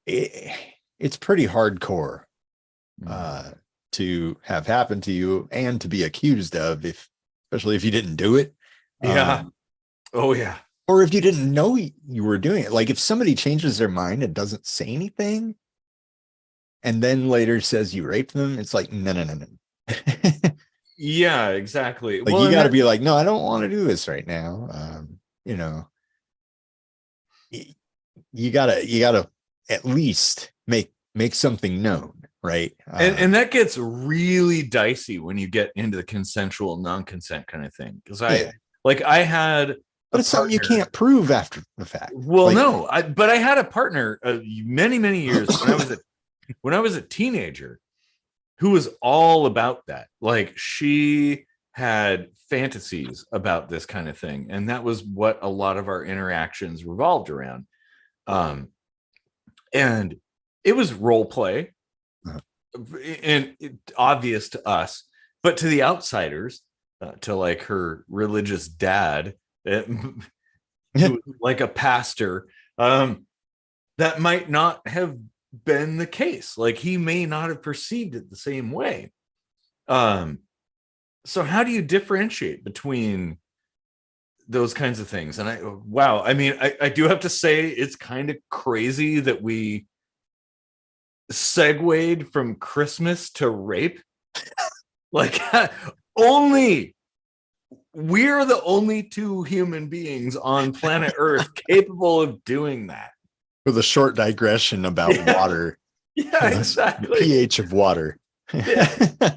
it's pretty hardcore to have happened to you and to be accused of, especially if you didn't do it. Oh yeah. Or if you didn't know you were doing it. Like if somebody changes their mind and doesn't say anything and then later says you raped them, it's like no. Yeah, exactly. Like, Well, you and got to that, be like, no, I don't want to do this right now. You know, y- you gotta at least make something known, right? and that gets really dicey when you get into the consensual non-consent kind of thing. Because Yeah, I had but a it's something you partner. can't prove after the fact. Well, Like, no, but I had a partner many years when I was a teenager who was all about that. Like, she had fantasies about this kind of thing, and that was what a lot of our interactions revolved around. Um, and it was role play, and obvious to us, but to the outsiders, to like her religious dad, who was like a pastor, that might not have been the case. Like, he may not have perceived it the same way. Um, so how do you differentiate between those kinds of things? And I mean, I do have to say, it's kind of crazy that we segued from Christmas to rape. Like, only we're the only two human beings on planet Earth capable of doing that. with a short digression about water, Yeah, the exactly. pH of water. Yeah.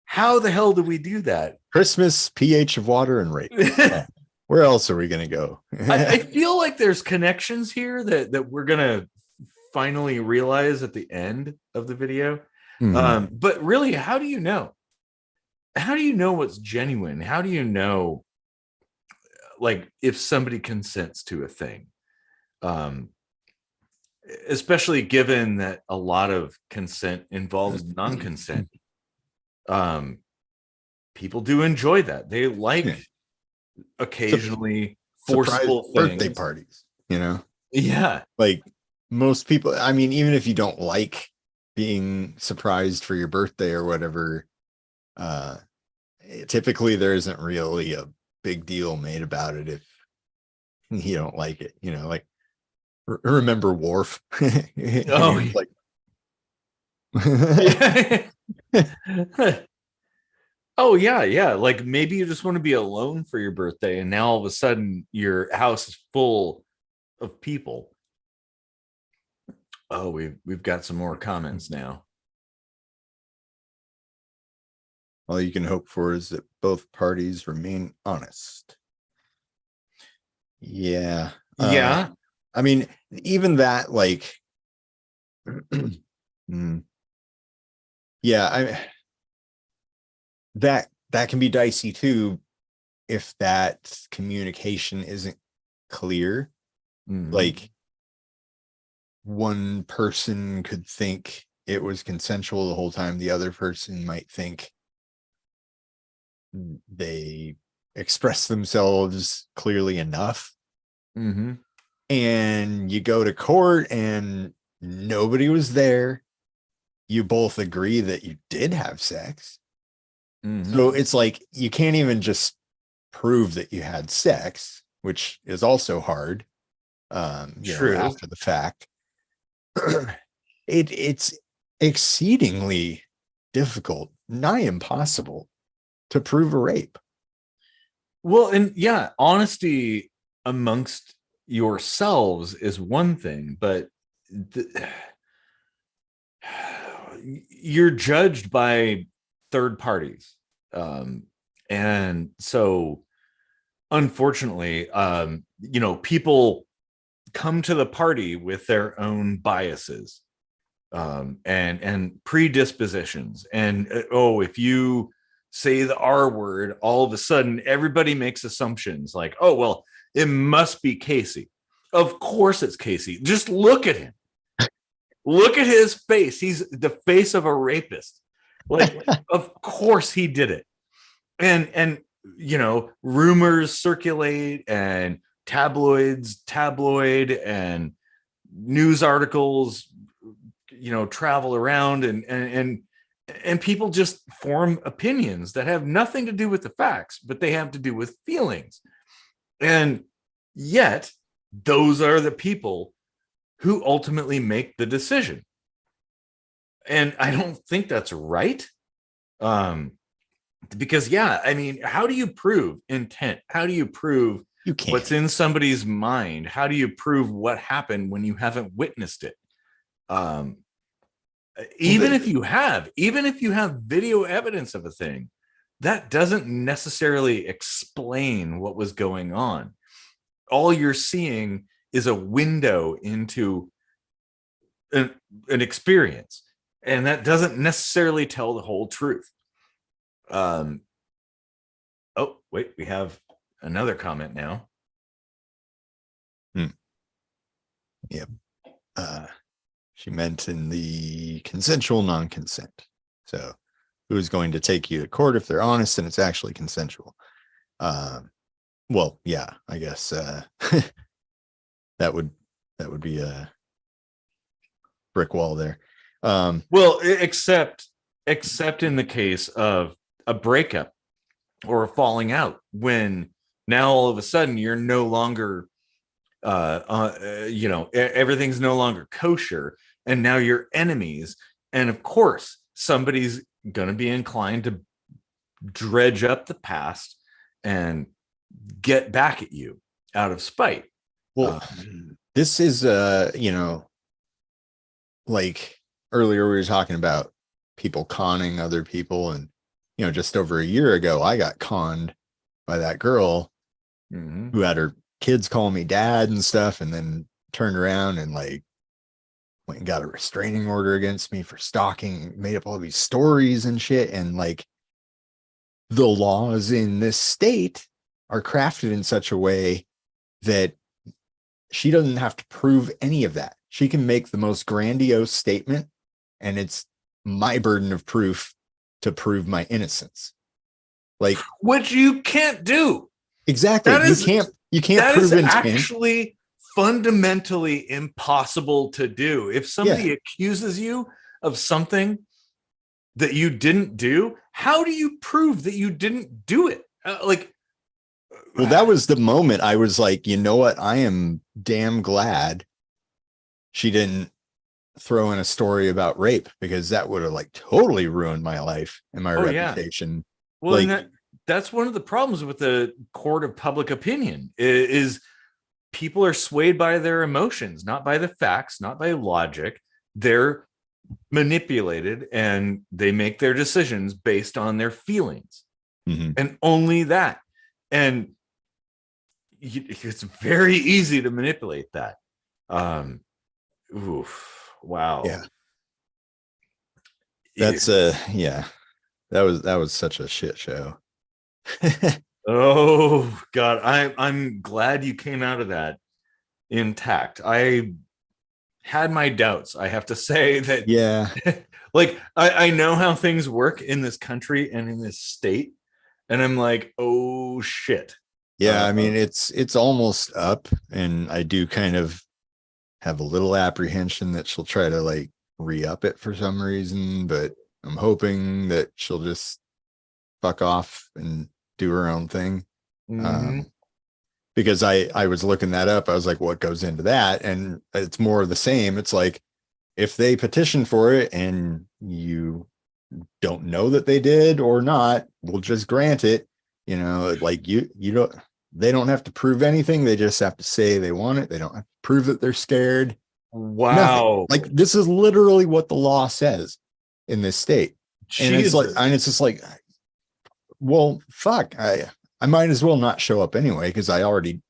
How the hell do we do that? Christmas, pH of water, and rape. Yeah. Where else are we going to go? I feel like there's connections here that we're gonna finally realize at the end of the video. But really, how do you know? How do you know what's genuine? How do you know, like, if somebody consents to a thing? Especially given that a lot of consent involves non-consent. People do enjoy that. They like occasionally forceful surprise birthday things. parties, you know? Yeah. Like, most people, I mean, even if you don't like being surprised for your birthday or whatever, typically there isn't really a big deal made about it if you don't like it, you know? Like, remember Worf? Oh, Like, oh yeah. Like, maybe you just want to be alone for your birthday, and now all of a sudden your house is full of people. Oh, we've got some more comments now. all you can hope for is that both parties remain honest. Yeah. Yeah. I mean, even that, like, yeah, that can be dicey too if that communication isn't clear. Like, one person could think it was consensual the whole time, the other person might think they expressed themselves clearly enough. And you go to court and nobody was there. You both agree that you did have sex. So it's like, you can't even just prove that you had sex, which is also hard. True. After the fact. It's exceedingly difficult, nigh impossible, to prove a rape. Well, and yeah, honesty amongst yourselves is one thing, but you're judged by third parties. And so, unfortunately, people come to the party with their own biases, and predispositions. And if you say the R word, all of a sudden everybody makes assumptions like, oh, well, it must be Casey. Of course it's Casey. Just look at him. Look at his face. He's the face of a rapist. Like, of course he did it. And rumors circulate, and tabloid and news articles travel around, and people just form opinions that have nothing to do with the facts, but they have to do with feelings. And yet those are the people who ultimately make the decision. And I don't think that's right. Because yeah, I mean, how do you prove intent? How do you prove You can't. what's in somebody's mind? How do you prove what happened when you haven't witnessed it? Even if you have video evidence of a thing, that doesn't necessarily explain what was going on. All you're seeing is a window into an experience, and that doesn't necessarily tell the whole truth. Oh wait, we have another comment now. Yep. She meant in the consensual non-consent. So who's going to take you to court if they're honest and it's actually consensual? Well, yeah, I guess that would be a brick wall there. Well, except in the case of a breakup or a falling out, when now all of a sudden you're no longer everything's no longer kosher, and now you're enemies, and of course somebody's gonna be inclined to dredge up the past and get back at you out of spite. Well, this is like earlier we were talking about people conning other people, and just over a year ago I got conned by that girl who had her kids calling me dad and stuff, and then turned around and like went and got a restraining order against me for stalking, made up all these stories and shit. And like, the laws in this state are crafted in such a way that she doesn't have to prove any of that. She can make the most grandiose statement, and it's my burden of proof to prove my innocence. Like, which you can't do. Exactly. You can't prove intent. That is actually fundamentally impossible to do. If somebody accuses you of something that you didn't do, how do you prove that you didn't do it? Well, that was the moment I was like, you know what? I am damn glad she didn't throw in a story about rape, because that would have like totally ruined my life and my reputation. Yeah. Well, like, that's one of the problems with the court of public opinion is people are swayed by their emotions, not by the facts, not by logic. They're manipulated, and they make their decisions based on their feelings, and only that. And it's very easy to manipulate that. Wow. Yeah. That's that was such a shit show. Oh God, I'm glad you came out of that intact. I had my doubts, I have to say that. Yeah. Like I know how things work in this country and in this state, and I'm like, oh shit. Yeah, I mean, it's almost up, and I do kind of have a little apprehension that she'll try to like re-up it for some reason, but I'm hoping that she'll just fuck off and do her own thing. Because I was looking that up. I was like, what goes into that? And it's more of the same. It's like, if they petition for it and you don't know that they did or not, we'll just grant it. Like they don't have to prove anything. They just have to say they want it. They don't have to prove that they're scared. Wow. Nothing. Like, this is literally what the law says in this state. And it's just like, well, fuck, I might as well not show up anyway, because I already,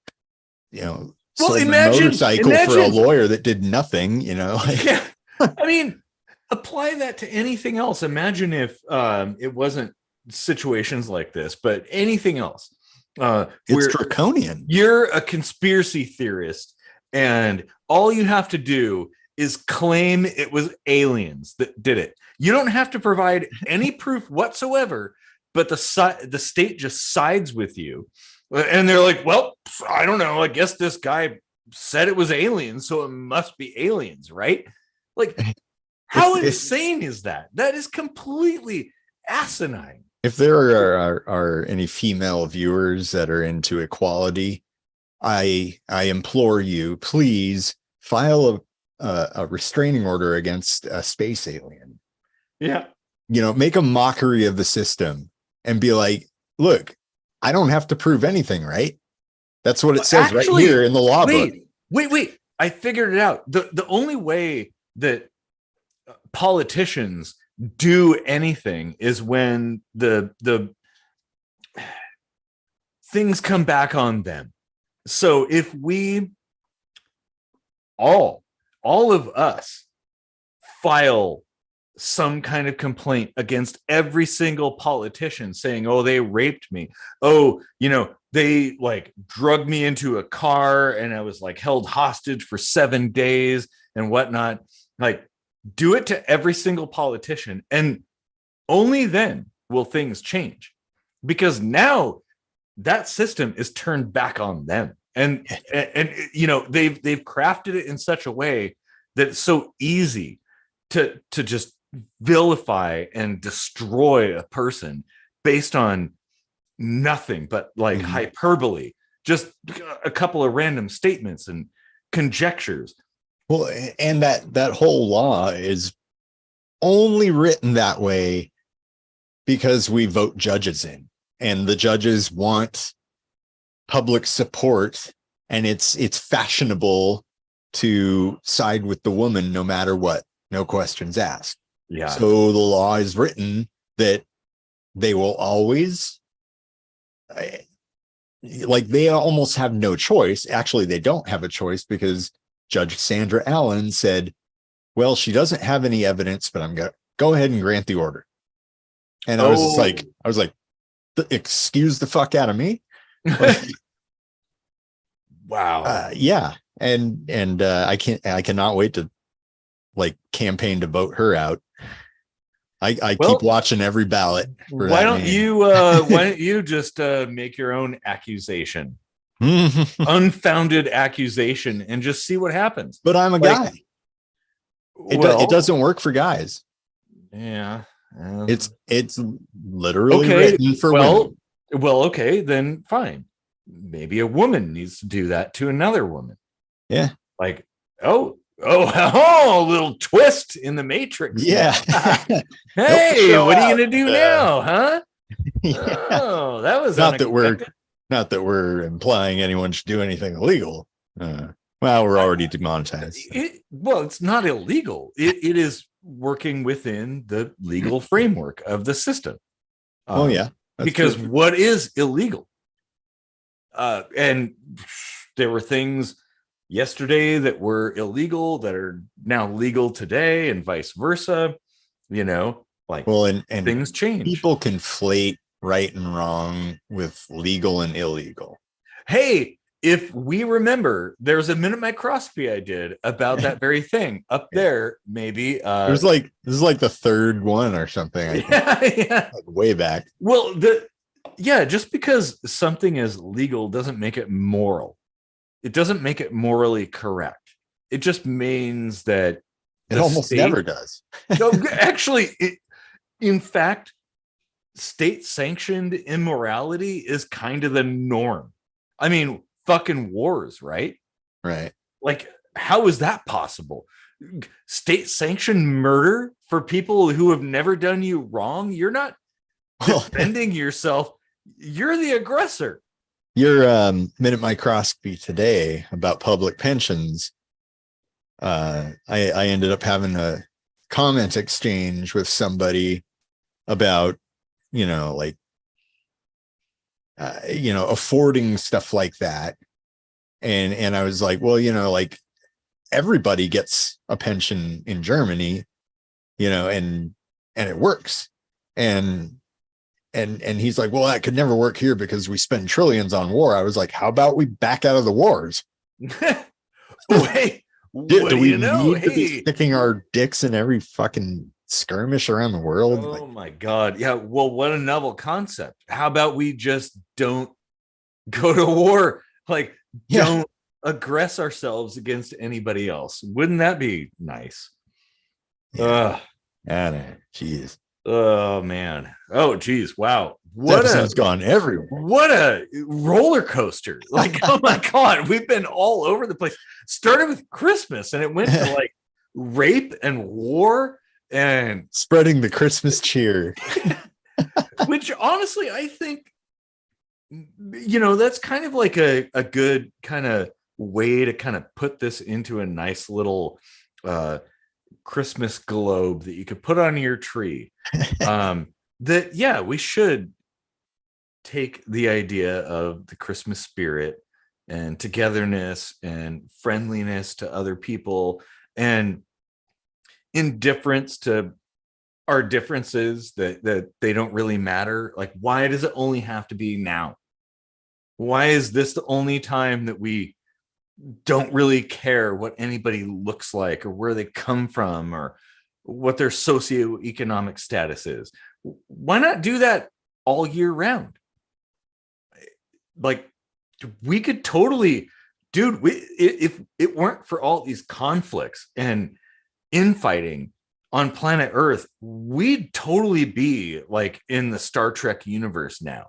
sold a motorcycle for a lawyer that did nothing, Yeah. I mean, apply that to anything else. Imagine if it wasn't situations like this, but anything else. It's draconian. You're a conspiracy theorist, and all you have to do is claim it was aliens that did it. You don't have to provide any proof whatsoever, but the state just sides with you, and they're like, well, I don't know, I guess this guy said it was aliens, so it must be aliens, right? Like, how insane is that? That is completely asinine. If there are any female viewers that are into equality, I implore you, please file a restraining order against a space alien. Yeah. Make a mockery of the system and be like, look, I don't have to prove anything, right? That's what it says right here in the law book. Wait. I figured it out. The only way that politicians do anything is when the things come back on them. So if we all of us file some kind of complaint against every single politician saying, oh, they raped me. Oh, they like drugged me into a car and I was like held hostage for 7 days and whatnot. Like, do it to every single politician. And only then will things change, because now that system is turned back on them. And they've crafted it in such a way that it's so easy to just vilify and destroy a person based on nothing but like hyperbole, just a couple of random statements and conjectures. Well, and that whole law is only written that way because we vote judges in, and the judges want public support, and it's fashionable to side with the woman no matter what, no questions asked. Yeah. So the law is written that they will always, like, they almost have no choice. Actually, they don't have a choice, because Judge Sandra Allen said, well, she doesn't have any evidence, but I'm going to go ahead and grant the order. And I was like, excuse the fuck out of me. Like, wow. Yeah. And I cannot wait to like campaign to vote her out. I keep watching every ballot. Why don't you just make your own accusation, unfounded accusation, and just see what happens? But I'm a guy. It doesn't work for guys. Yeah. It's literally written for women. Well, okay, then fine. Maybe a woman needs to do that to another woman. Yeah. Like, a little twist in the matrix. Yeah. Hey, what are you gonna do now, huh? Yeah. Oh, that was not that we're implying anyone should do anything illegal. Well, we're already demonetized. It's not illegal. It is working within the legal framework of the system. Yeah. Because true. What is illegal? And there were things yesterday that were illegal that are now legal today, and vice versa. And things change. People conflate right and wrong with legal and illegal. Hey, if we remember, there's a minute microscopy I did about that very thing up there. Maybe this is like the third one or something. Yeah. Like way back. Well, just because something is legal doesn't make it moral. It doesn't make it morally correct. It just means that it almost never does. Actually, in fact, state-sanctioned immorality is kind of the norm. I mean, fucking wars, right? Right. Like, how is that possible? State-sanctioned murder for people who have never done you wrong? You're not defending yourself. You're the aggressor. Your minute microscopy today about public pensions. I ended up having a comment exchange with somebody about, affording stuff like that. And I was like, well, like everybody gets a pension in Germany, and it works. And he's like, well, that could never work here because we spend trillions on war. I was like, how about we back out of the wars? Wait, do we need to be sticking our dicks in every fucking skirmish around the world? Oh my God. Yeah. Well, what a novel concept. How about we just don't go to war? Like, don't aggress ourselves against anybody else. Wouldn't that be nice? Yeah. Jeez. Oh man. Oh geez. Wow. It's gone everywhere. What a roller coaster. Like, oh my God, we've been all over the place. Started with Christmas and it went to like rape and war and spreading the Christmas cheer. which which honestly, I think, that's kind of like a good kind of way to kind of put this into a nice little Christmas globe that you could put on your tree. We should take the idea of the Christmas spirit and togetherness and friendliness to other people and indifference to our differences, that they don't really matter. Like, why does it only have to be now? Why is this the only time that we don't really care what anybody looks like or where they come from or what their socioeconomic status is? Why not do that all year round? Like, we could totally, dude, if it weren't for all these conflicts and infighting on planet Earth, we'd totally be like in the Star Trek universe now,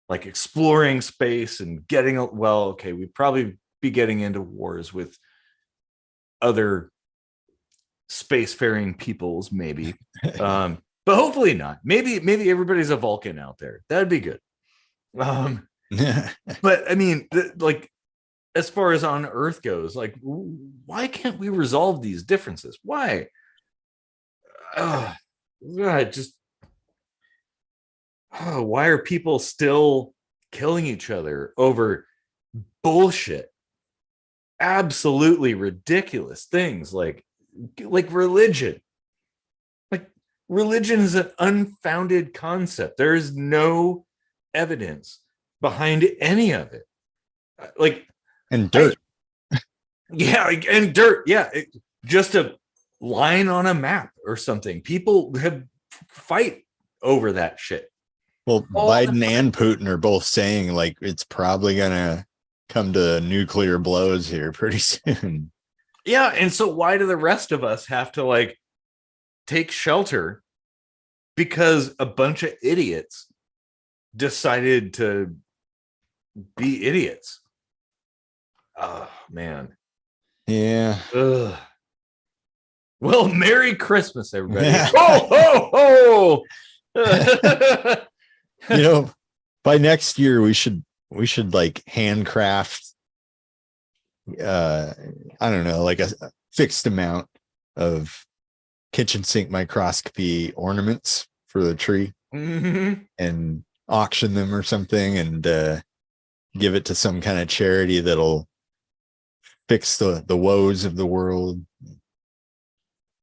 like exploring space and we'd probably be getting into wars with other spacefaring peoples, maybe. But hopefully not. Maybe everybody's a Vulcan out there. That'd be good. But I mean, like, as far as on Earth goes, like, why can't we resolve these differences? Why? Why are people still killing each other over bullshit? Absolutely ridiculous things like religion. Like, religion is an unfounded concept. There is no evidence behind any of it. And dirt. And dirt. Yeah. Just a line on a map or something. People have fight over that shit. Well, Biden and Putin are both saying like it's probably gonna come to nuclear blows here pretty soon. Yeah, and so why do the rest of us have to like take shelter because a bunch of idiots decided to be idiots? Oh man. Yeah. Ugh. Well, Merry Christmas, everybody. Ho, ho, ho. By next year we should like handcraft I don't know, like a fixed amount of kitchen sink microscopy ornaments for the tree and auction them or something and give it to some kind of charity that'll fix the woes of the world.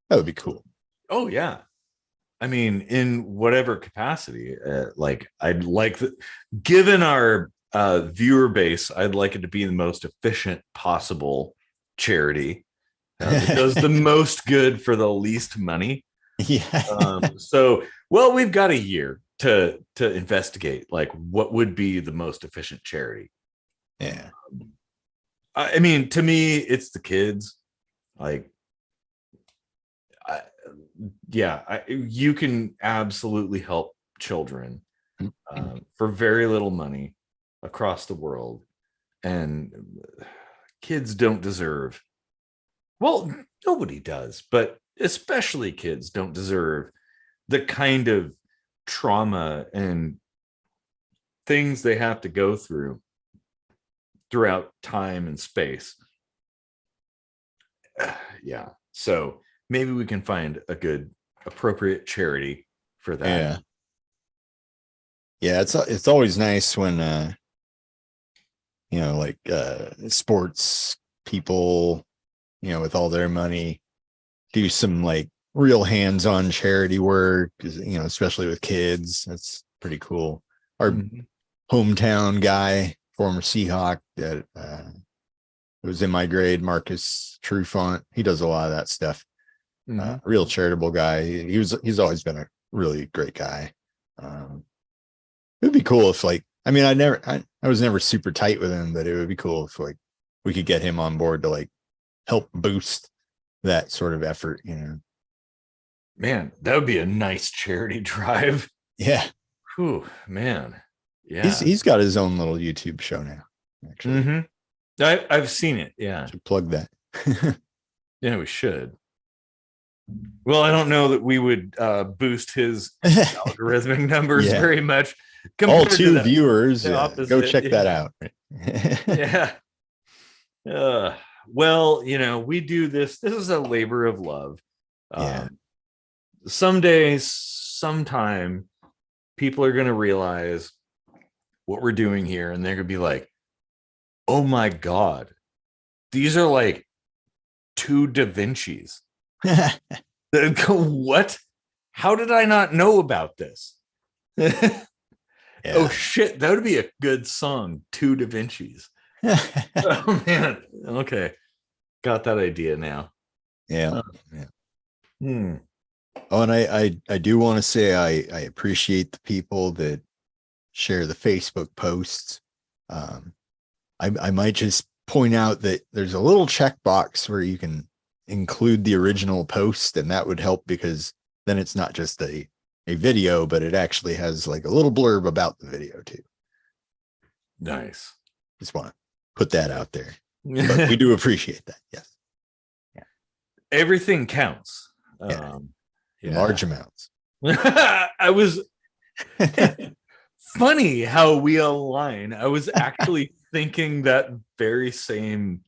That would be cool. Oh yeah. I mean, in whatever capacity, I'd like given our viewer base, I'd like it to be the most efficient possible charity that does the most good for the least money. Yeah. We've got a year to investigate like what would be the most efficient charity. Yeah. I mean, to me, it's the kids. Like, you can absolutely help children for very little money across the world, and kids don't deserve, well, nobody does, but especially kids don't deserve the kind of trauma and things they have to go throughout time and space. Yeah, so maybe we can find a good appropriate charity for that. Yeah, it's always nice when sports people, with all their money do some like real hands-on charity work, especially with kids. That's pretty cool. Our hometown guy, former Seahawk that was in my grade, Marcus Trufant, he does a lot of that stuff. Real charitable guy. He's always been a really great guy. It'd be cool if I was never super tight with him, but it would be cool if like we could get him on board to like help boost that sort of effort, Man, that would be a nice charity drive. Yeah. Whew, man. Yeah. He's got his own little YouTube show now, actually. I've seen it. Yeah. Should plug that. Yeah, we should. Well, I don't know that we would boost his algorithmic numbers Yeah. very much All compared to two viewers. the Yeah. Go opposite. check that Yeah. out. Yeah. Well, we do this. This is a labor of love. Yeah. Someday, sometime, people are going to realize what we're doing here, and they're going to be like, oh my God, these are like two Da Vinci's. What? How did I not know about this? Yeah. Oh shit, that would be a good song, Two Da Vinci's. Oh man. Okay. Got that idea now. Yeah. Yeah. Hmm. Oh, and I do want to say I appreciate the people that share the Facebook posts. I might just point out that there's a little checkbox where you can include the original post, and that would help, because then it's not just a video, but it actually has like a little blurb about the video too. Nice. Just want to put that out there. But we do appreciate that. Yes. Yeah. Everything counts. Yeah. In large amounts. I was funny how we align. I was actually thinking that very same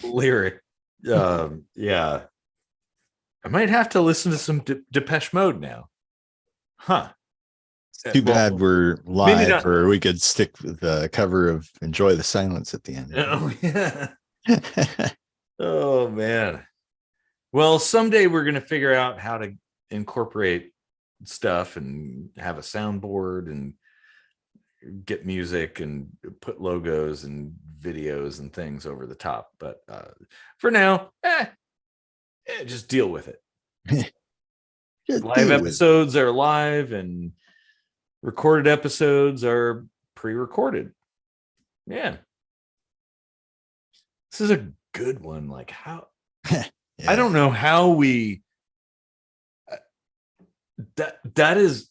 lyric. Yeah. I might have to listen to some Depeche Mode now. Huh. Too bad we're live, or we could stick with the cover of Enjoy the Silence at the end. Oh, yeah. Oh, man. Well, someday we're going to figure out how to incorporate stuff and have a soundboard and get music and put logos and videos and things over the top. But for now, just deal with it. Live episodes are live, and recorded episodes are pre-recorded. Yeah. This is a good one. Like, how yeah. I don't know how we that is,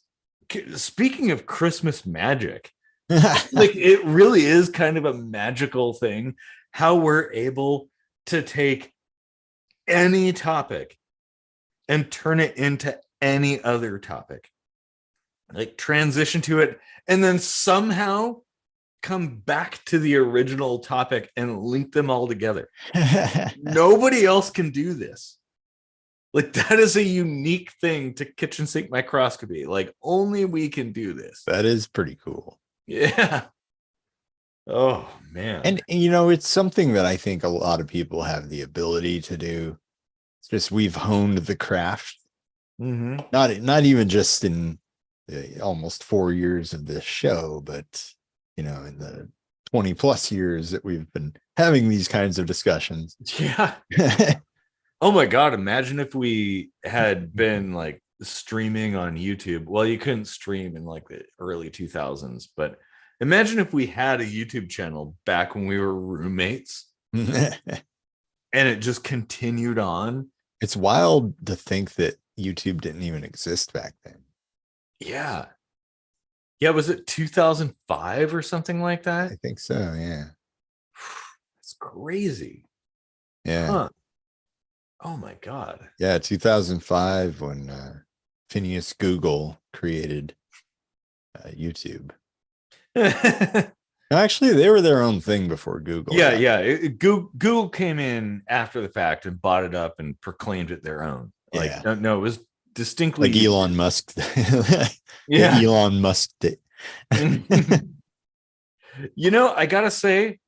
speaking of Christmas magic, like, it really is kind of a magical thing how we're able to take any topic and turn it into any other topic, like transition to it, and then somehow come back to the original topic and link them all together. Nobody else can do this. Like, that is a unique thing to kitchen sink microscopy. Like, only we can do this. That is pretty cool. Yeah. Oh man. And it's something that I think a lot of people have the ability to do. It's just we've honed the craft. Mm-hmm. Not even just in almost 4 years of this show, but in the 20 plus years that we've been having these kinds of discussions. Yeah. Oh my God. Imagine if we had been like streaming on YouTube. Well, you couldn't stream in like the early 2000s, but imagine if we had a YouTube channel back when we were roommates and it just continued on. It's wild to think that YouTube didn't even exist back then. Yeah. Yeah. Was it 2005 or something like that? I think so. Yeah. It's crazy. Yeah. Huh. Oh my God. Yeah. 2005 when Phineas Google created YouTube. Actually, they were their own thing before Google. Yeah. Google came in after the fact and bought it up and proclaimed it their own. Like, yeah. No, it was distinctly like Elon Musk. Yeah. Elon Musk did. I gotta say,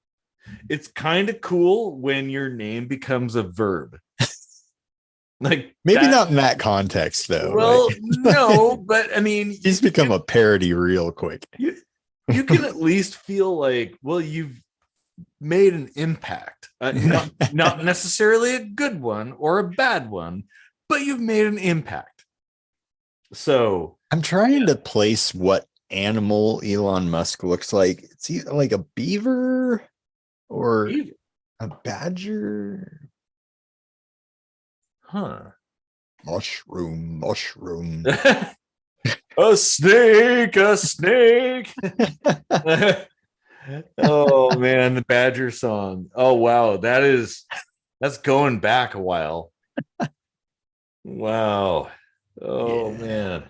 it's kind of cool when your name becomes a verb. Like, maybe not in that context, though. Well, no, but I mean, he's become a parody real quick. You can at least feel like, well, you've made an impact, not necessarily a good one or a bad one, but you've made an impact. So I'm trying to place what animal Elon Musk looks like. It's either like a beaver or a badger. Huh. Mushroom. A snake. Oh man, the Badger song. Oh wow, that's going back a while. Wow. Oh Yeah. man.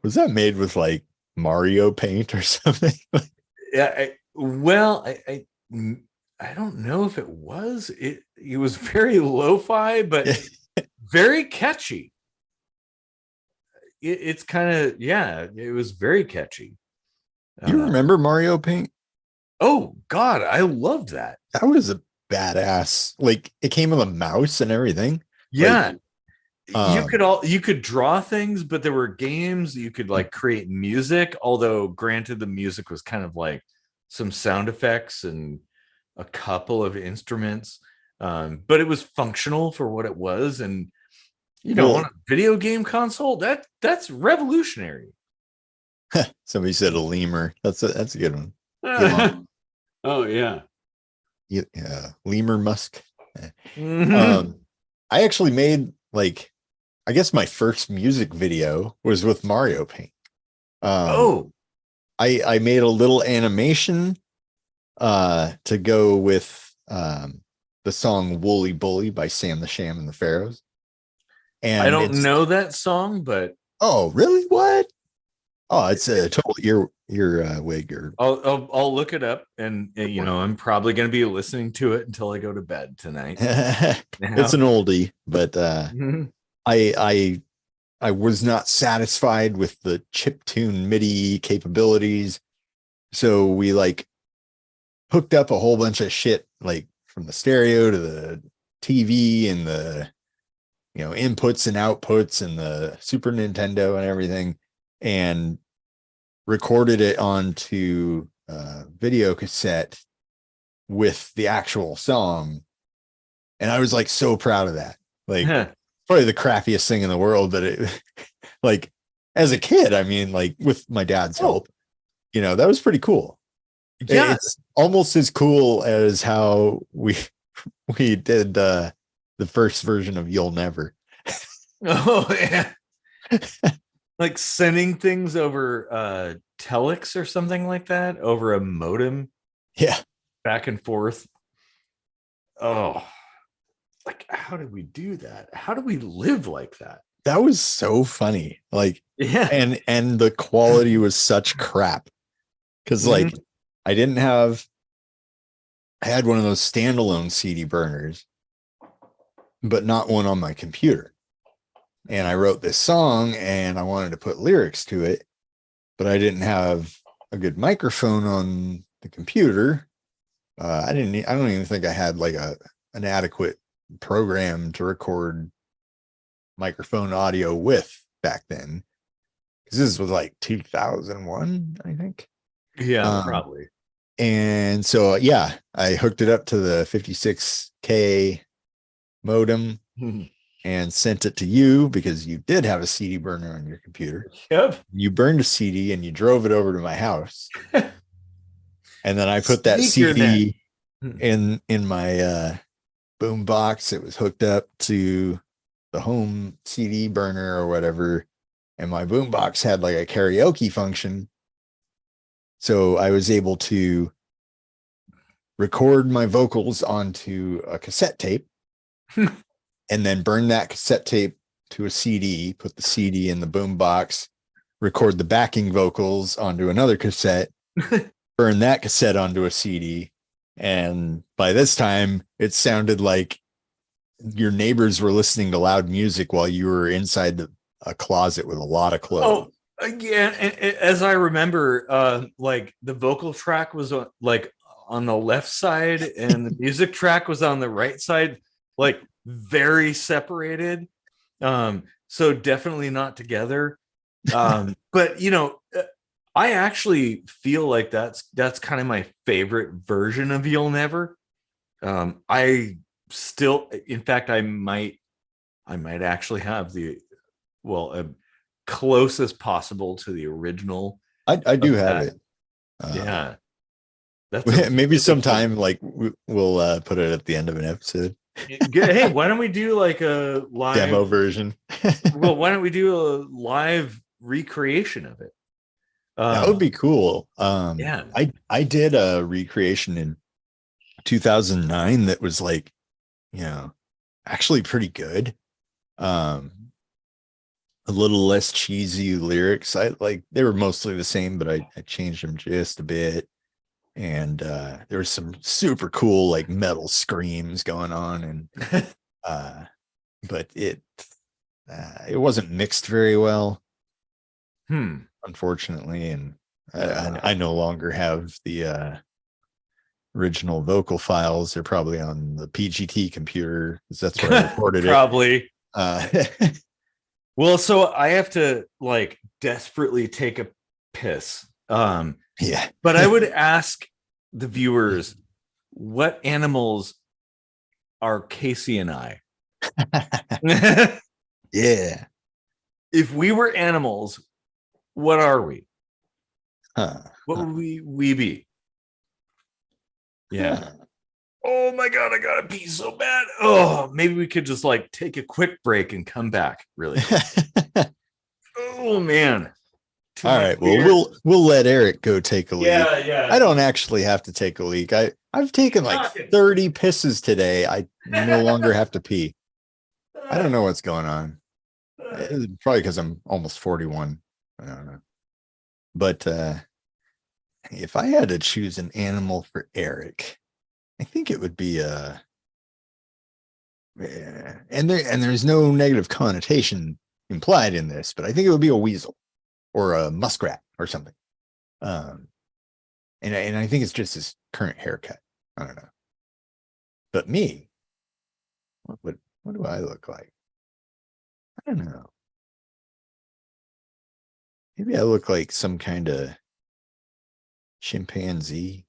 Was that made with like Mario paint or something? Yeah. Well, I don't know if it was. It was very lo-fi, but Yeah. very catchy. It's kind of, yeah. It was very catchy. You Uh, remember Mario paint? oh God, I loved that. That was a badass. Like it came with a mouse and everything. Like Yeah, um you could draw things, but there were games you could like create music. Although, granted, the music was kind of like some sound effects and a couple of instruments, but it was functional for what it was. And on well, a video game console, that's revolutionary. somebody said a lemur. That's a good one. Elon. Oh yeah. Yeah, lemur Musk. Mhm. Um I actually made like I guess my first music video was with Mario paint. Um Oh, I made a little animation to go with the song Wooly Bully by Sam the Sham and the Pharaohs. I And don't it's know that song, but oh really? What? Oh, it's a total ear wig or I'll look it up, and I'm probably going to be listening to it until I go to bed tonight. it's Now, an oldie, but Mhm. I I was not satisfied with the chip tune MIDI capabilities. So we like hooked up a whole bunch of shit like from the stereo to the TV and the inputs and outputs and the Super Nintendo and everything, and recorded it onto video cassette with the actual song. And I was like so proud of that. Like probably the crappiest thing in the world, but it like as a kid, I mean, like with my dad's Oh help, that was pretty cool. yeah. It's almost as cool as how we did the first version of You'll Never. Oh yeah. Like sending things over telex or something like that, over a modem, Yeah, back and forth. Oh, like how did we do that? How do we live like that? that was so funny. Like, Yeah. and the quality was such crap because like Mhm. I didn't have I had one of those standalone CD burners, but not one on my computer. And I wrote this song and I wanted to put lyrics to it, but I didn't have a good microphone on the computer. I don't even think I had like an adequate program to record microphone audio with back then. Because this was like 2001, I think. Yeah, Um, probably. and so, yeah, I hooked it up to the 56K modem and sent it to you because you did have a CD burner on your computer. Yep. You burned a CD and you drove it over to my house. And then I put that Sneak your net. CD in my boom box. It was hooked up to the home CD burner or whatever. And my boom box had like a karaoke function. So I was able to record my vocals onto a cassette tape and then burn that cassette tape to a CD, put the CD in the boom box, record the backing vocals onto another cassette, burn that cassette onto a CD. And by this time, it sounded like your neighbors were listening to loud music while you were inside a closet with a lot of clothes. Oh, yeah. And as I remember, like the vocal track was like on the left side, and the music track was on the right side, like very separated. So definitely not together. But I actually feel like that's kind of my favorite version of You'll Never. I still, in fact, I might actually have the well, closest possible to the original I do of have that. it. Yeah, that's a Maybe really cool. sometime like we'll put it at the end of an episode. Hey, why don't we do like a Demo live? version. Well, why don't we do a live recreation of it? That would Um, be cool. yeah. I did a recreation in 2009 that was like, actually pretty good. a little less cheesy lyrics. I like they were mostly the same, but I changed them just a bit. And there was some super cool like metal screams going on, and but it wasn't mixed very well, unfortunately. And I no longer have the original vocal files. They're probably on the PGT computer, because that's where I recorded probably. it. Well, so I have to like desperately take a piss. Yeah. But I would ask the viewers, what animals are Casey and I? Yeah. If we were animals, what are we? What would we be? Yeah. Oh my God, I gotta pee so bad. Oh, maybe we could just like take a quick break and come back. Really? Oh man. All right. Well, we'll let Eric go take a leak. Yeah. I don't actually have to take a leak. I've taken like 30 pisses today. I no longer have to pee. I don't know what's going on. It's probably because I'm almost 41. I don't know. But if I had to choose an animal for Eric, I think it would be and there's no negative connotation implied in this, but I think it would be a weasel or a muskrat or something. And I think it's just his current haircut. I don't know. But me, what do I look like? I don't know. Maybe I look like some kind of chimpanzee,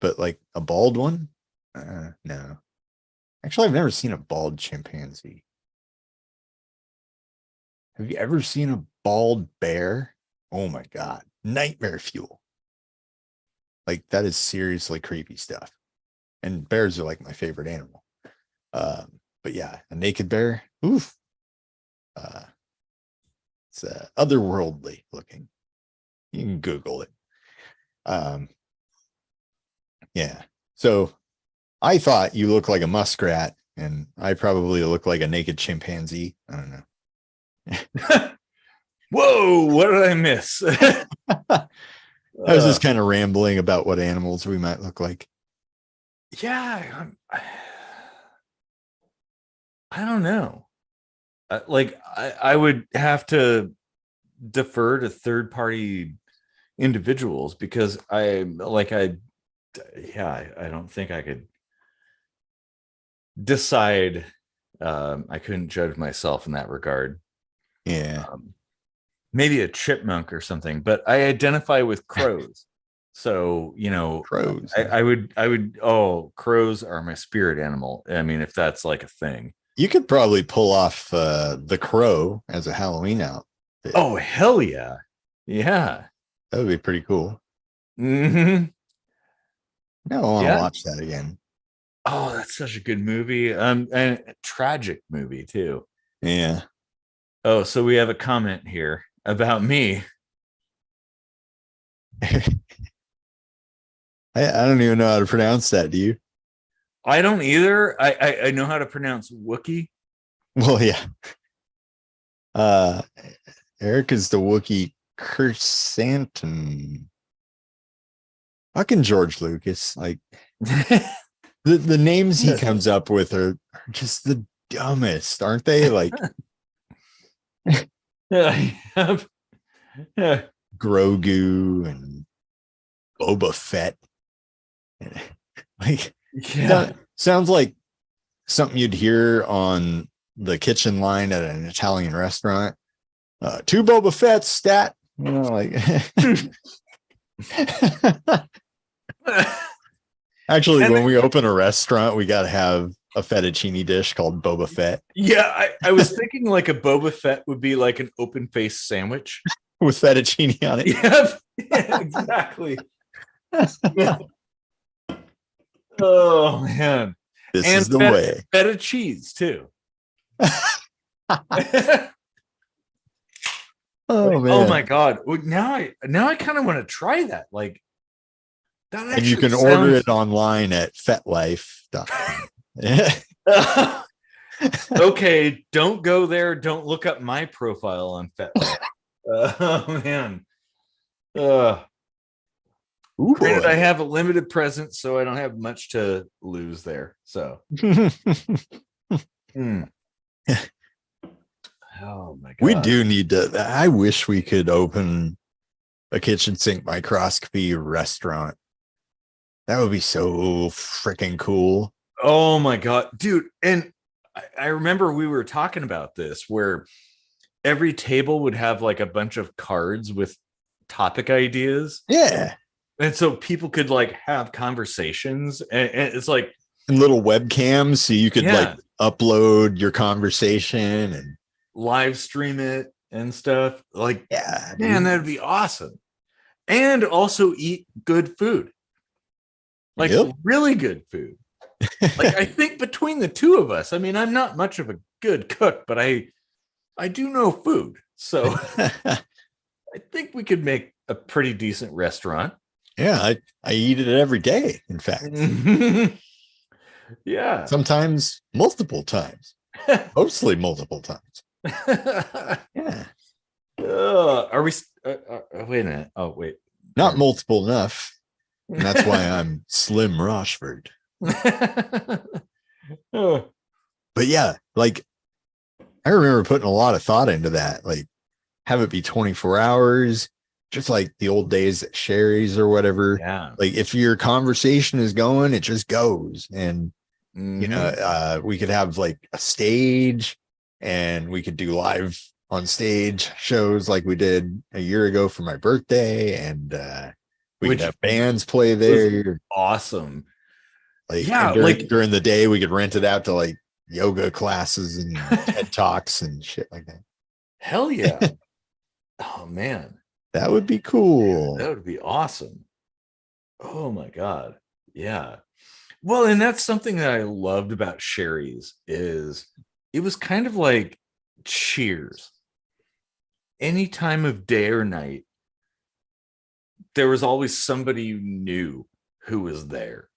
but like a bald one? No. Actually, I've never seen a bald chimpanzee. Have you ever seen a bald bear? Oh my God. Nightmare fuel. Like, that is seriously creepy stuff. And bears are like my favorite animal. But yeah, a naked bear. Oof. It's otherworldly looking. You can Google it. Yeah. So I thought you look like a muskrat, and I probably look like a naked chimpanzee. I don't know. Whoa, what did I miss? I was just kind of rambling about what animals we might look like. Yeah, I don't know. I would have to defer to third-party individuals, because I don't think I could decide. I couldn't judge myself in that regard. Yeah. Maybe a chipmunk or something, but I identify with crows. So, Crows. Crows are my spirit animal. I mean, if that's like a thing. You could probably pull off the crow as a Halloween outfit. Oh, hell yeah. Yeah. That would be pretty cool. Mm-hmm. Now I want to watch that again. Oh, that's such a good movie. And a tragic movie too. Yeah. Oh, so we have a comment here about me. I don't even know how to pronounce that. Do you? I don't either. I know how to pronounce Wookiee. Well, yeah. Eric is the Wookiee chrysanthemum. Fucking George Lucas. Like the names he comes up with are just the dumbest, aren't they? Like Yeah. Grogu and Boba Fett. Like, yeah. Sounds like something you'd hear on the kitchen line at an Italian restaurant. 2 Boba Fett stat. Like actually, when we open a restaurant, we got to have a fettuccine dish called Boba Fett. Yeah, I was thinking like a Boba Fett would be like an open face sandwich with fettuccine on it. Yeah, exactly. Yeah. Oh man, this is the way. Feta cheese too. Oh man! Oh my god! Now I kind of want to try that. Like that. And you can order it online at FetLife.com. Okay, don't go there. Don't look up my profile on FetLife. Oh man. Uh, Ooh Granted, boy. I have a limited presence, so I don't have much to lose there. So, hmm. Oh my We god. do need to. I wish we could open a kitchen sink microscopy restaurant. That would be so freaking cool. Oh my god, dude. And I remember we were talking about this where every table would have like a bunch of cards with topic ideas. Yeah. And so people could like have conversations. And it's like, And little webcams so you could like yeah, upload your conversation and live stream it and stuff. Like, yeah, man, dude. that'd be awesome. And also eat good food, like Yep. really good food. Like, I think between the two of us, I mean, I'm not much of a good cook, but I do know food. So I think we could make a pretty decent restaurant. Yeah, I eat it every day, in fact. Yeah. Sometimes multiple times. Mostly multiple times. Yeah. Are we? Wait a minute. Oh, wait. Not multiple enough. And that's why I'm Slim Rochford. Oh, But yeah, like I remember putting a lot of thought into that. Like have it be 24 hours, just like the old days at Sherry's or whatever. yeah. Like if your conversation is going, it just goes. And Mhm. we could have like a stage and we could do live on stage shows like we did a year ago for my birthday. And we could Which have bands play was there. awesome. Like, Yeah. and Like, during the day, we could rent it out to like yoga classes and TED Talks and shit like that. hell yeah. Oh, man. That would be cool. That would be awesome. Oh, my God. Yeah. Well, and that's something that I loved about Sherry's is it was kind of like Cheers. Any time of day or night, there was always somebody you knew who was there.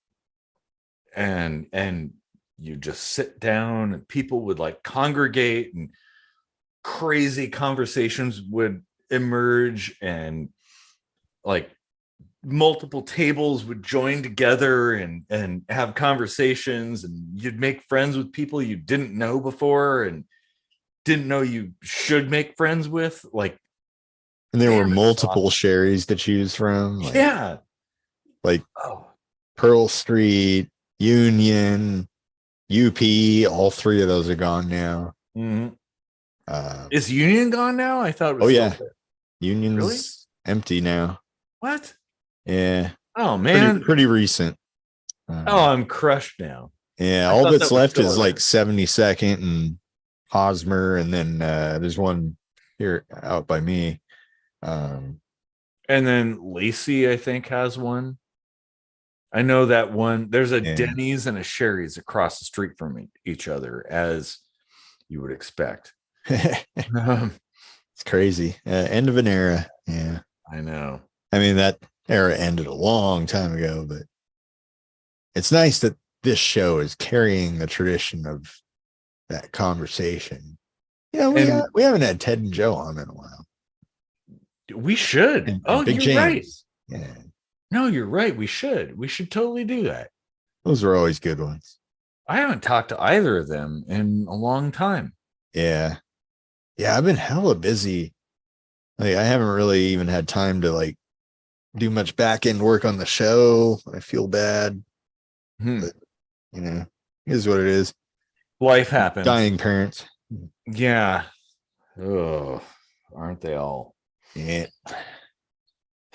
And you just sit down and people would like congregate and crazy conversations would emerge and like multiple tables would join together and have conversations and you'd make friends with people you didn't know before and didn't know you should make friends with. Like, And there man, were it was multiple awesome. Sherry's to choose from, Yeah. like Oh, Pearl Street, Union, UP. All three of those are gone now. mhm. Uh, Is Union gone now? I thought it was oh still yeah, there. Really? Union's empty now. What? Yeah, Oh pretty man. pretty recent. Oh, I'm crushed now. Yeah, I all thought that's that was left still is like there. 72nd and Hosmer, and then there's one here out by me. And then Lacey, I think, has one. I know that one. There's a Yeah, Denny's and a Sherry's across the street from each other, as you would expect. it's crazy. End of an era. Yeah, I know. I mean that era ended a long time ago, but it's nice that this show is carrying the tradition of that conversation. You know, And we haven't had Ted and Joe on in a while, we should. Oh, and Big you're right. James. Yeah, No, you're right. We should. We should totally do that. those are always good ones. I haven't talked to either of them in a long time. Yeah, yeah, I've been hella busy. Like I haven't really even had time to like do much back end work on the show. I feel bad, Hmm. but you know, it is what it is. Life happens. Dying parents. Yeah. Oh, aren't they all? Yeah.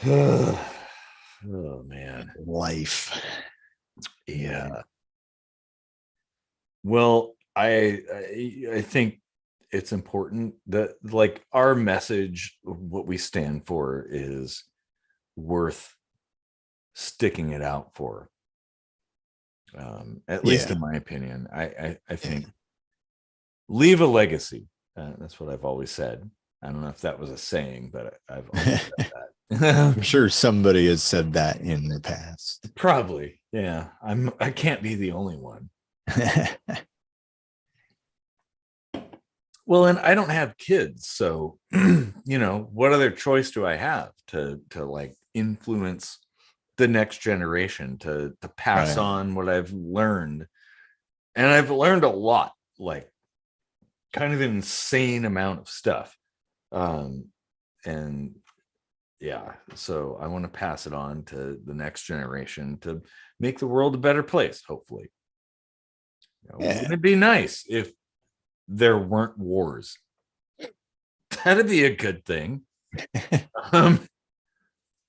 Oh man. Life. Yeah. Well, I think it's important that like our message, what we stand for, is worth sticking it out for. At least Yeah. in my opinion, I think leave a legacy. That's what I've always said. I don't know if that was a saying, but I've always said that. I'm sure somebody has said that in the past. Probably, yeah. I can't be the only one. Well, and I don't have kids, so what other choice do I have to like influence the next generation, to pass Right. on what I've learned? And I've learned a lot, like kind of an insane amount of stuff. And yeah, so I want to pass it on to the next generation to make the world a better place, hopefully. Yeah. Wouldn't it be nice if there weren't wars? That'd be a good thing.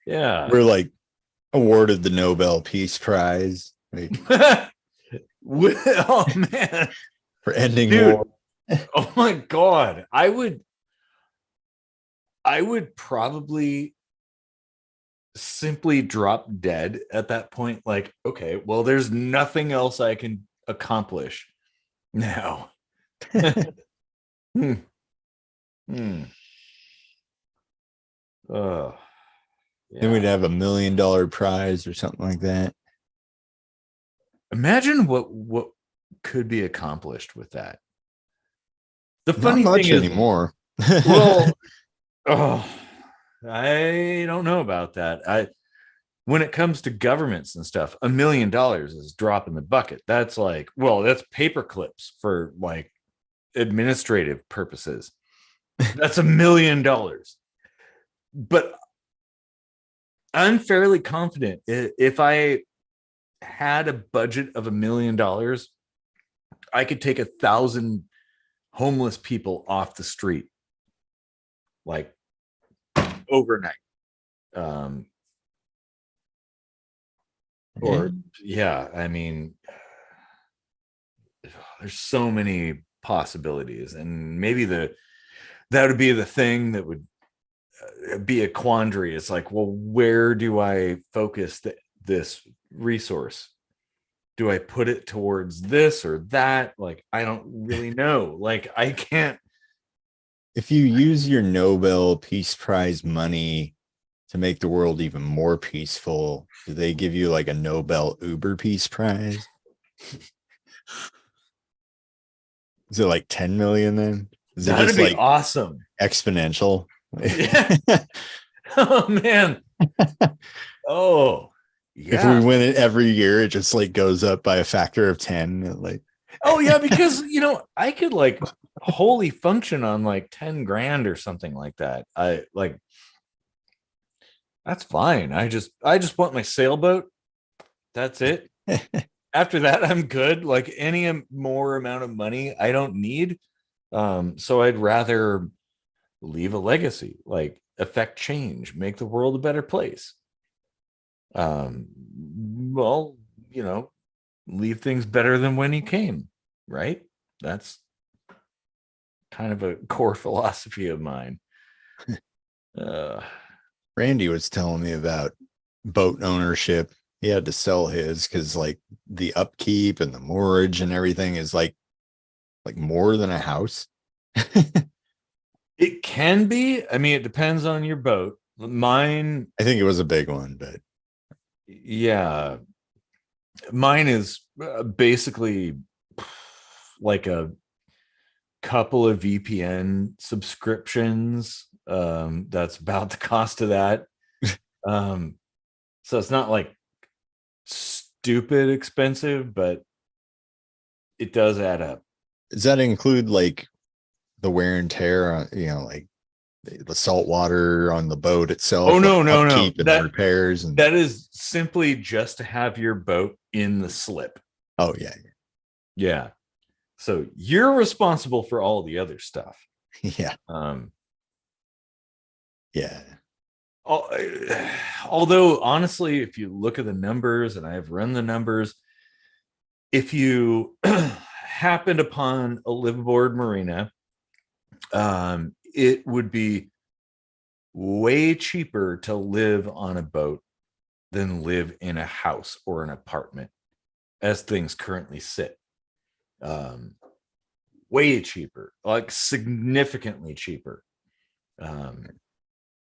Yeah. We're like awarded the Nobel Peace Prize, like, Oh man, for ending dude. war. Oh my god. I would probably simply drop dead at that point. Like, okay, well, there's nothing else I can accomplish now. Hmm. Hmm. Yeah. Then we'd have $1 million prize or something like that. Imagine what could be accomplished with that. The Not funny much thing is, anymore. well, I don't know about that. When it comes to governments and stuff, $1 million is a drop in the bucket. That's like, well, that's paper clips for like administrative purposes. That's $1 million. But I'm fairly confident if I had a budget of $1 million, I could take 1,000 homeless people off the street, like overnight. Or yeah, I mean, there's so many possibilities, and maybe that would be the thing that would be a quandary. It's like, well, where do I focus this resource? Do I put it towards this or that? Like, I don't really know. Like, I can't. If you use your Nobel Peace Prize money to make the world even more peaceful, do they give you like a Nobel Uber Peace Prize? Is it like 10 million then? Is it That'd just be like awesome. exponential? Yeah. Oh man. Oh yeah. If we win it every year, it just like goes up by a factor of 10. Like, oh yeah, because I could like wholly function on like 10 grand or something like that. I like, that's fine. I just want my sailboat. That's it. After that, I'm good. Like, any more amount of money I don't need. So I'd rather leave a legacy, like affect change, make the world a better place. Well, leave things better than when you came, right? That's kind of a core philosophy of mine. Randy was telling me about boat ownership. He had to sell his because like the upkeep and the moorage and everything is like more than a house. It can be. I mean, it depends on your boat. Mine, I think it was a big one, but yeah, mine is basically like a couple of VPN subscriptions. That's about the cost of that. So it's not like stupid expensive, but it does add up. does that include like the wear and tear on, like the salt water on the boat itself? Oh no, like no, no. upkeep and repairs, and that is simply just to have your boat in the slip. oh yeah. Yeah. So you're responsible for all the other stuff. Yeah. Yeah. Although honestly, if you look at the numbers, and I've run the numbers, if you happened upon a liveaboard marina, it would be way cheaper to live on a boat than live in a house or an apartment as things currently sit. Way cheaper, like significantly cheaper.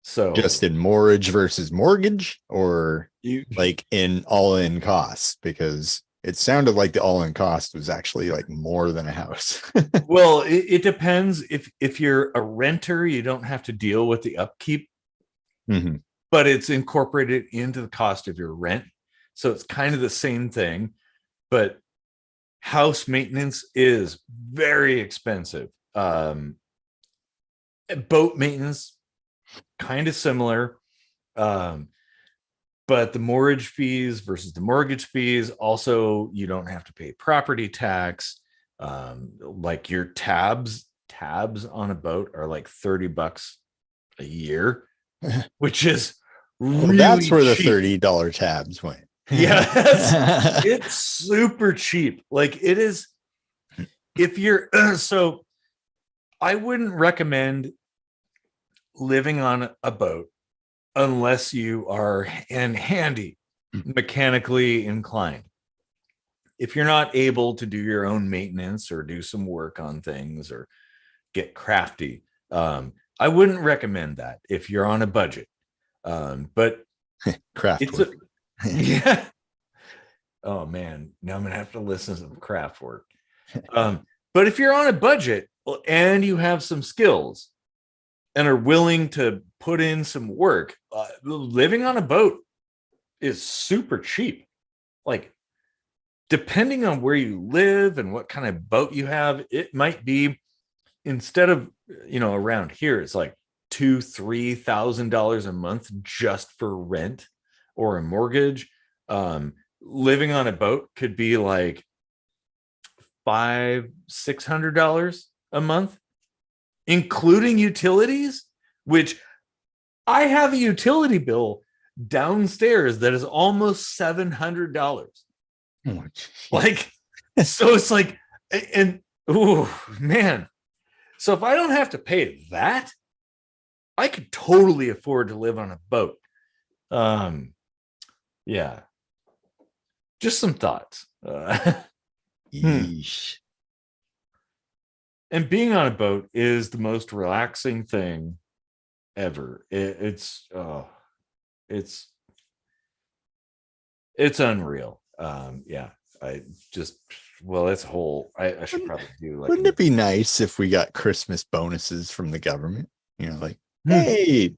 So just in moorage versus mortgage, or like in all-in costs? Because It sounded like the all-in cost was actually like more than a house. Well, it depends. If you're a renter, you don't have to deal with the upkeep, but it's incorporated into the cost of your rent. So it's kind of the same thing, but house maintenance is very expensive. Boat maintenance, kind of similar. But the mortgage fees versus the mortgage fees, also, you don't have to pay property tax. Like your tabs on a boat are like $30 a year, which is really that's where the cheap. $30 tabs went. Yeah, it's super cheap. Like it is. If you're so, I wouldn't recommend living on a boat unless you are handy, mechanically inclined. If you're not able to do your own maintenance or do some work on things or get crafty, I wouldn't recommend that if you're on a budget. But Craft work. Yeah. Oh man, now I'm gonna have to listen to some craft work. But if you're on a budget and you have some skills and are willing to put in some work, living on a boat is super cheap. Like, depending on where you live and what kind of boat you have, it might be, instead of, around here, it's like $2,000-$3,000 a month just for rent or a mortgage. Living on a boat could be like $500-$600 a month, including utilities, which I have a utility bill downstairs that is almost $700. Oh, like, so it's like, and oh man, so if I don't have to pay that, I could totally afford to live on a boat. Yeah, just some thoughts. Yeesh. And being on a boat is the most relaxing thing ever. It's unreal. Yeah, it's a whole. I should probably do like. Wouldn't it be nice if we got Christmas bonuses from the government? Like, hey,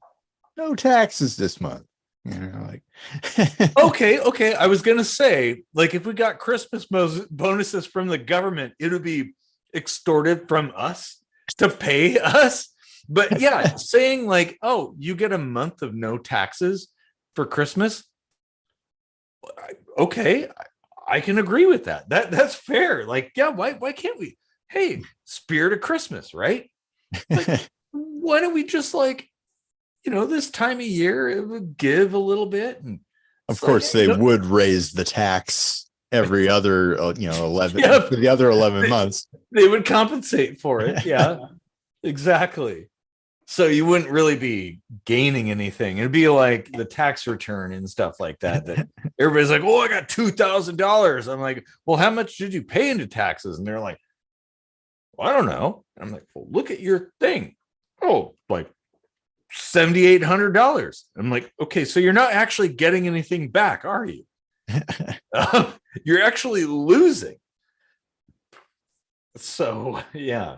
no taxes this month. Like. Okay. I was gonna say, like, if we got Christmas bonuses from the government, it would be extorted from us to pay us. But yeah, saying like, oh, you get a month of no taxes for Christmas. Okay, I can agree with that. That's fair. Like, yeah, why can't we? Hey, spirit of Christmas, right? Like, why don't we just like, this time of year, it would give a little bit. And of course, they would raise the tax every other, 11 for the other 11 months. They would compensate for it. Yeah, exactly. So you wouldn't really be gaining anything. It'd be like the tax return and stuff like that. That everybody's like, "Oh, I got $2,000." I'm like, "Well, how much did you pay into taxes?" And they're like, well, "I don't know." And I'm like, "Well, look at your thing. Oh, like $7,800." I'm like, "Okay, so you're not actually getting anything back, are you? You're actually losing." So yeah.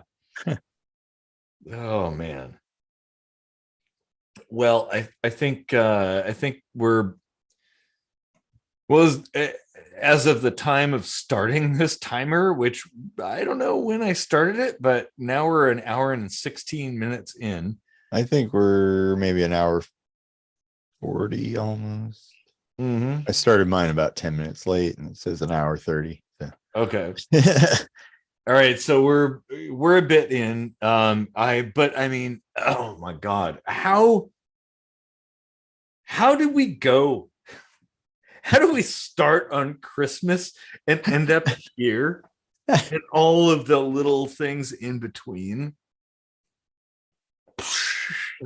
Oh man. Well, I think we're as of the time of starting this timer, which I don't know when I started it, but now we're an hour and 16 minutes in. I think we're maybe an hour 40 almost. I started mine about 10 minutes late, and it says an hour 30. So. Okay. All right, so we're a bit in. But I mean, oh my God, how did we go? How do we start on Christmas and end up here, and all of the little things in between?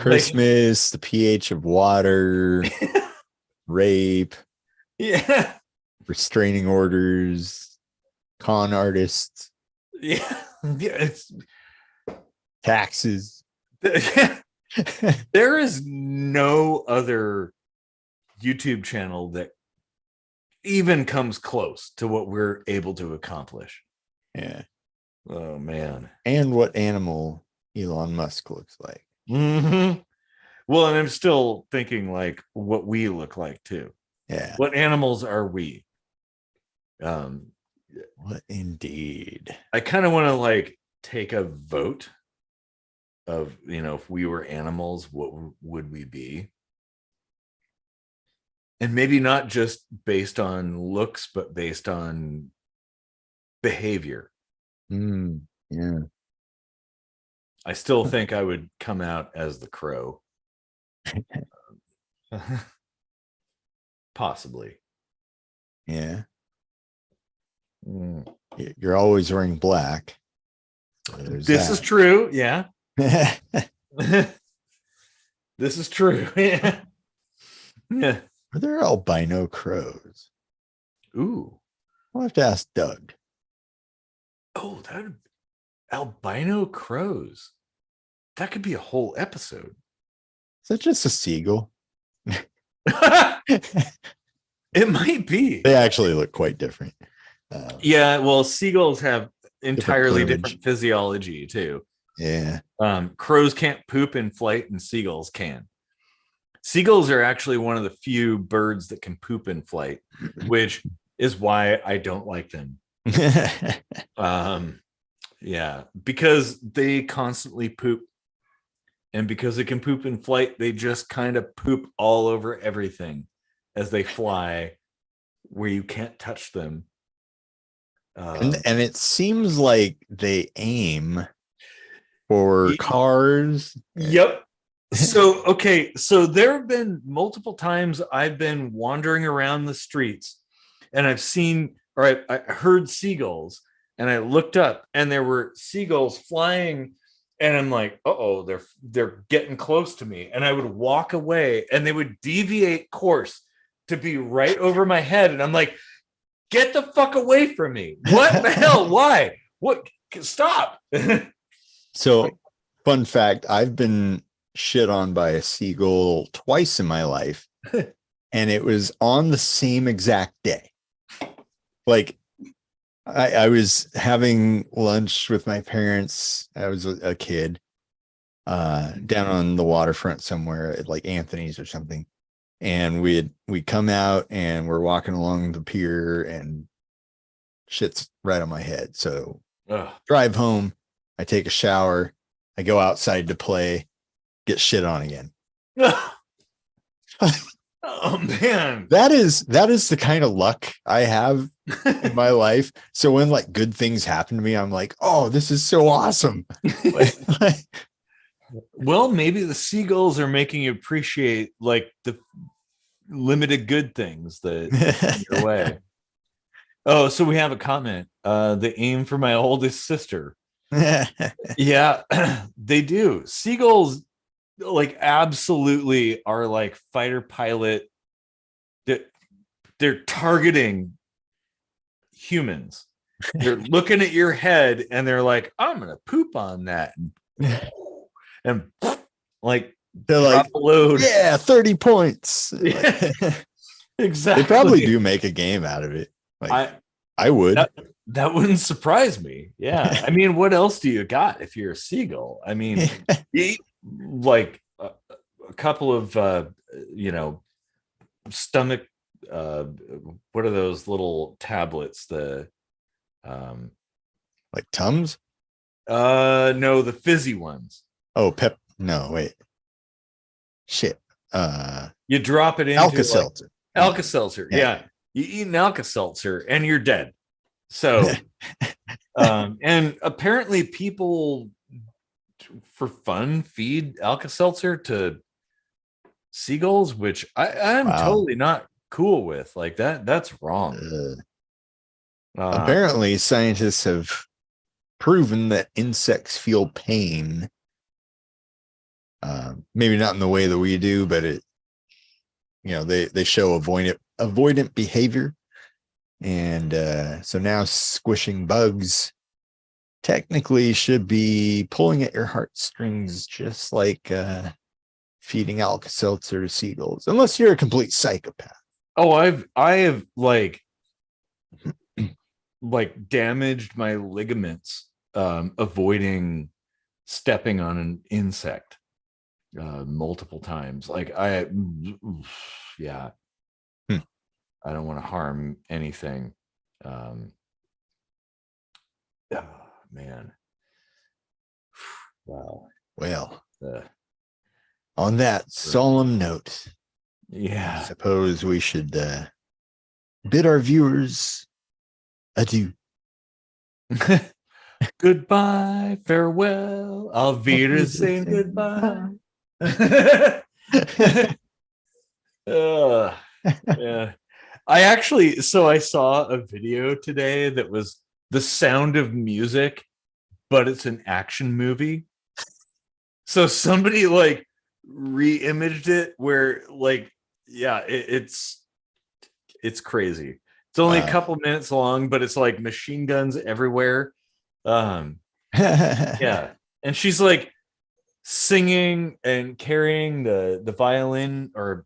Christmas, the pH of water, rape, yeah, restraining orders, con artists. Yeah, it's taxes. There is no other YouTube channel that even comes close to what we're able to accomplish. Yeah. Oh man. And what animal Elon Musk looks like. Mm-hmm. Well, and I'm still thinking like what we look like too. Yeah. What animals are we? What indeed? I kind of want to like take a vote of, if we were animals, what would we be? And maybe not just based on looks, but based on behavior. Yeah. I still think I would come out as the crow. Possibly. Yeah. You're always wearing black. So this is true. Yeah. This is true. Yeah. Yeah. Are there albino crows? Ooh. I'll have to ask Doug. Oh, albino crows. That could be a whole episode. Is that just a seagull? It might be. They actually look quite different. Yeah, well, seagulls have entirely different different physiology too. Yeah. Crows can't poop in flight, and seagulls can. Seagulls are actually one of the few birds that can poop in flight, which is why I don't like them. Yeah, because they constantly poop, and because they can poop in flight, they just kind of poop all over everything as they fly, where you can't touch them. And it seems like they aim for cars. Yep. So there have been multiple times I've been wandering around the streets, and I've seen, or I heard seagulls, and I looked up, and there were seagulls flying, and I'm like, uh-oh, they're getting close to me. And I would walk away, and they would deviate course to be right over my head, and I'm like, get the fuck away from me. What the hell? Why? What? Stop. So, fun fact, I've been shit on by a seagull twice in my life, and it was on the same exact day. Like, I was having lunch with my parents. I was a kid down on the waterfront somewhere at like Anthony's or something. And we come out, and we're walking along the pier, and shit's right on my head. So drive home, I take a shower, I go outside to play, get shit on again. Oh man. That is the kind of luck I have in my life. So when like good things happen to me, I'm like, oh, this is so awesome. Well, maybe the seagulls are making you appreciate like the limited good things that your way. Oh, so we have a comment. The aim for my oldest sister. Yeah, they do. Seagulls like absolutely are like fighter pilot. They're targeting humans. They're looking at your head, and they're like, I'm gonna poop on that. And like they're like, load. Yeah, 30 points. Yeah, exactly. They probably do make a game out of it. Like, I would. That wouldn't surprise me. Yeah. I mean, what else do you got if you're a seagull? I mean, you eat like a couple of stomach what are those little tablets? The like Tums? No, the fizzy ones. Oh, no, wait. Shit. You drop it into Alka-Seltzer. Alka-Seltzer. Yeah. You eat an Alka-Seltzer and you're dead. So and apparently people for fun feed Alka-Seltzer to seagulls, which I'm totally not cool with. Like that's wrong. Apparently scientists have proven that insects feel pain. Maybe not in the way that we do, but they show avoidant behavior. And so now squishing bugs technically should be pulling at your heartstrings, just like feeding Alka-Seltzer to seagulls, unless you're a complete psychopath. Oh, I have like damaged my ligaments avoiding stepping on an insect multiple times. Like yeah, Hmm. I don't want to harm anything. Oh, man. Wow. Well, Uh, on that solemn note, I yeah. suppose we should bid our viewers adieu. Goodbye, farewell. Auf Wiedersehen, goodbye. Yeah. I saw a video today that was The Sound of Music, but it's an action movie. So somebody like re-imaged it where like, yeah, it's crazy. It's only a couple minutes long, but it's like machine guns everywhere. Yeah. And she's like singing and carrying the violin or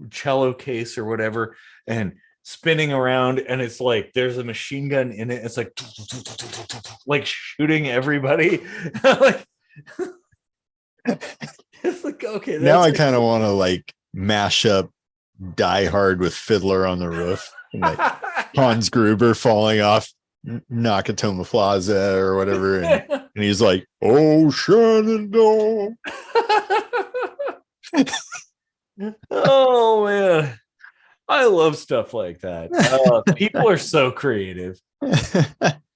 cello case or whatever and spinning around, and it's like there's a machine gun in it. It's like shooting everybody. Like it's like, okay, Now I that's kind of want to like mash up Die Hard with Fiddler on the Roof, and like Hans Gruber falling off Nakatomi Plaza or whatever, and he's like, "Oh, Shenandoah." Oh man, I love stuff like that. People are so creative.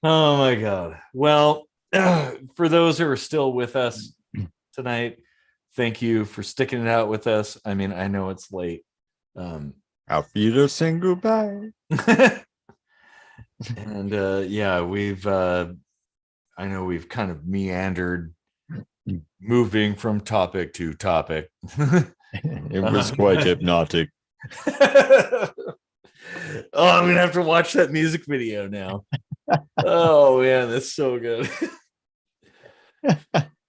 Oh my god. Well, for those who are still with us tonight, thank you for sticking it out with us. I mean, I know it's late. Auf Wiedersehen, goodbye. And yeah, I know we've kind of meandered, moving from topic to topic. It was quite hypnotic. Oh, I'm gonna have to watch that music video now. Oh man, that's so good.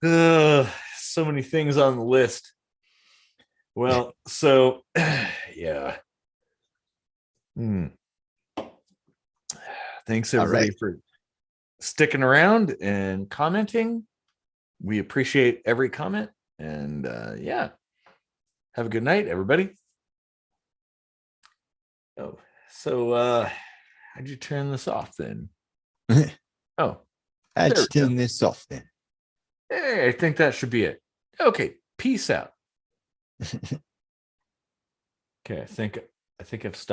So many things on the list. Well, so yeah. Thanks everybody for sticking around and commenting. We appreciate every comment. And yeah, have a good night, everybody. Oh, so how'd you turn this off then? Oh, How'd you turn this off then? Hey, I think that should be it. Okay, peace out. Okay, I think I've stopped.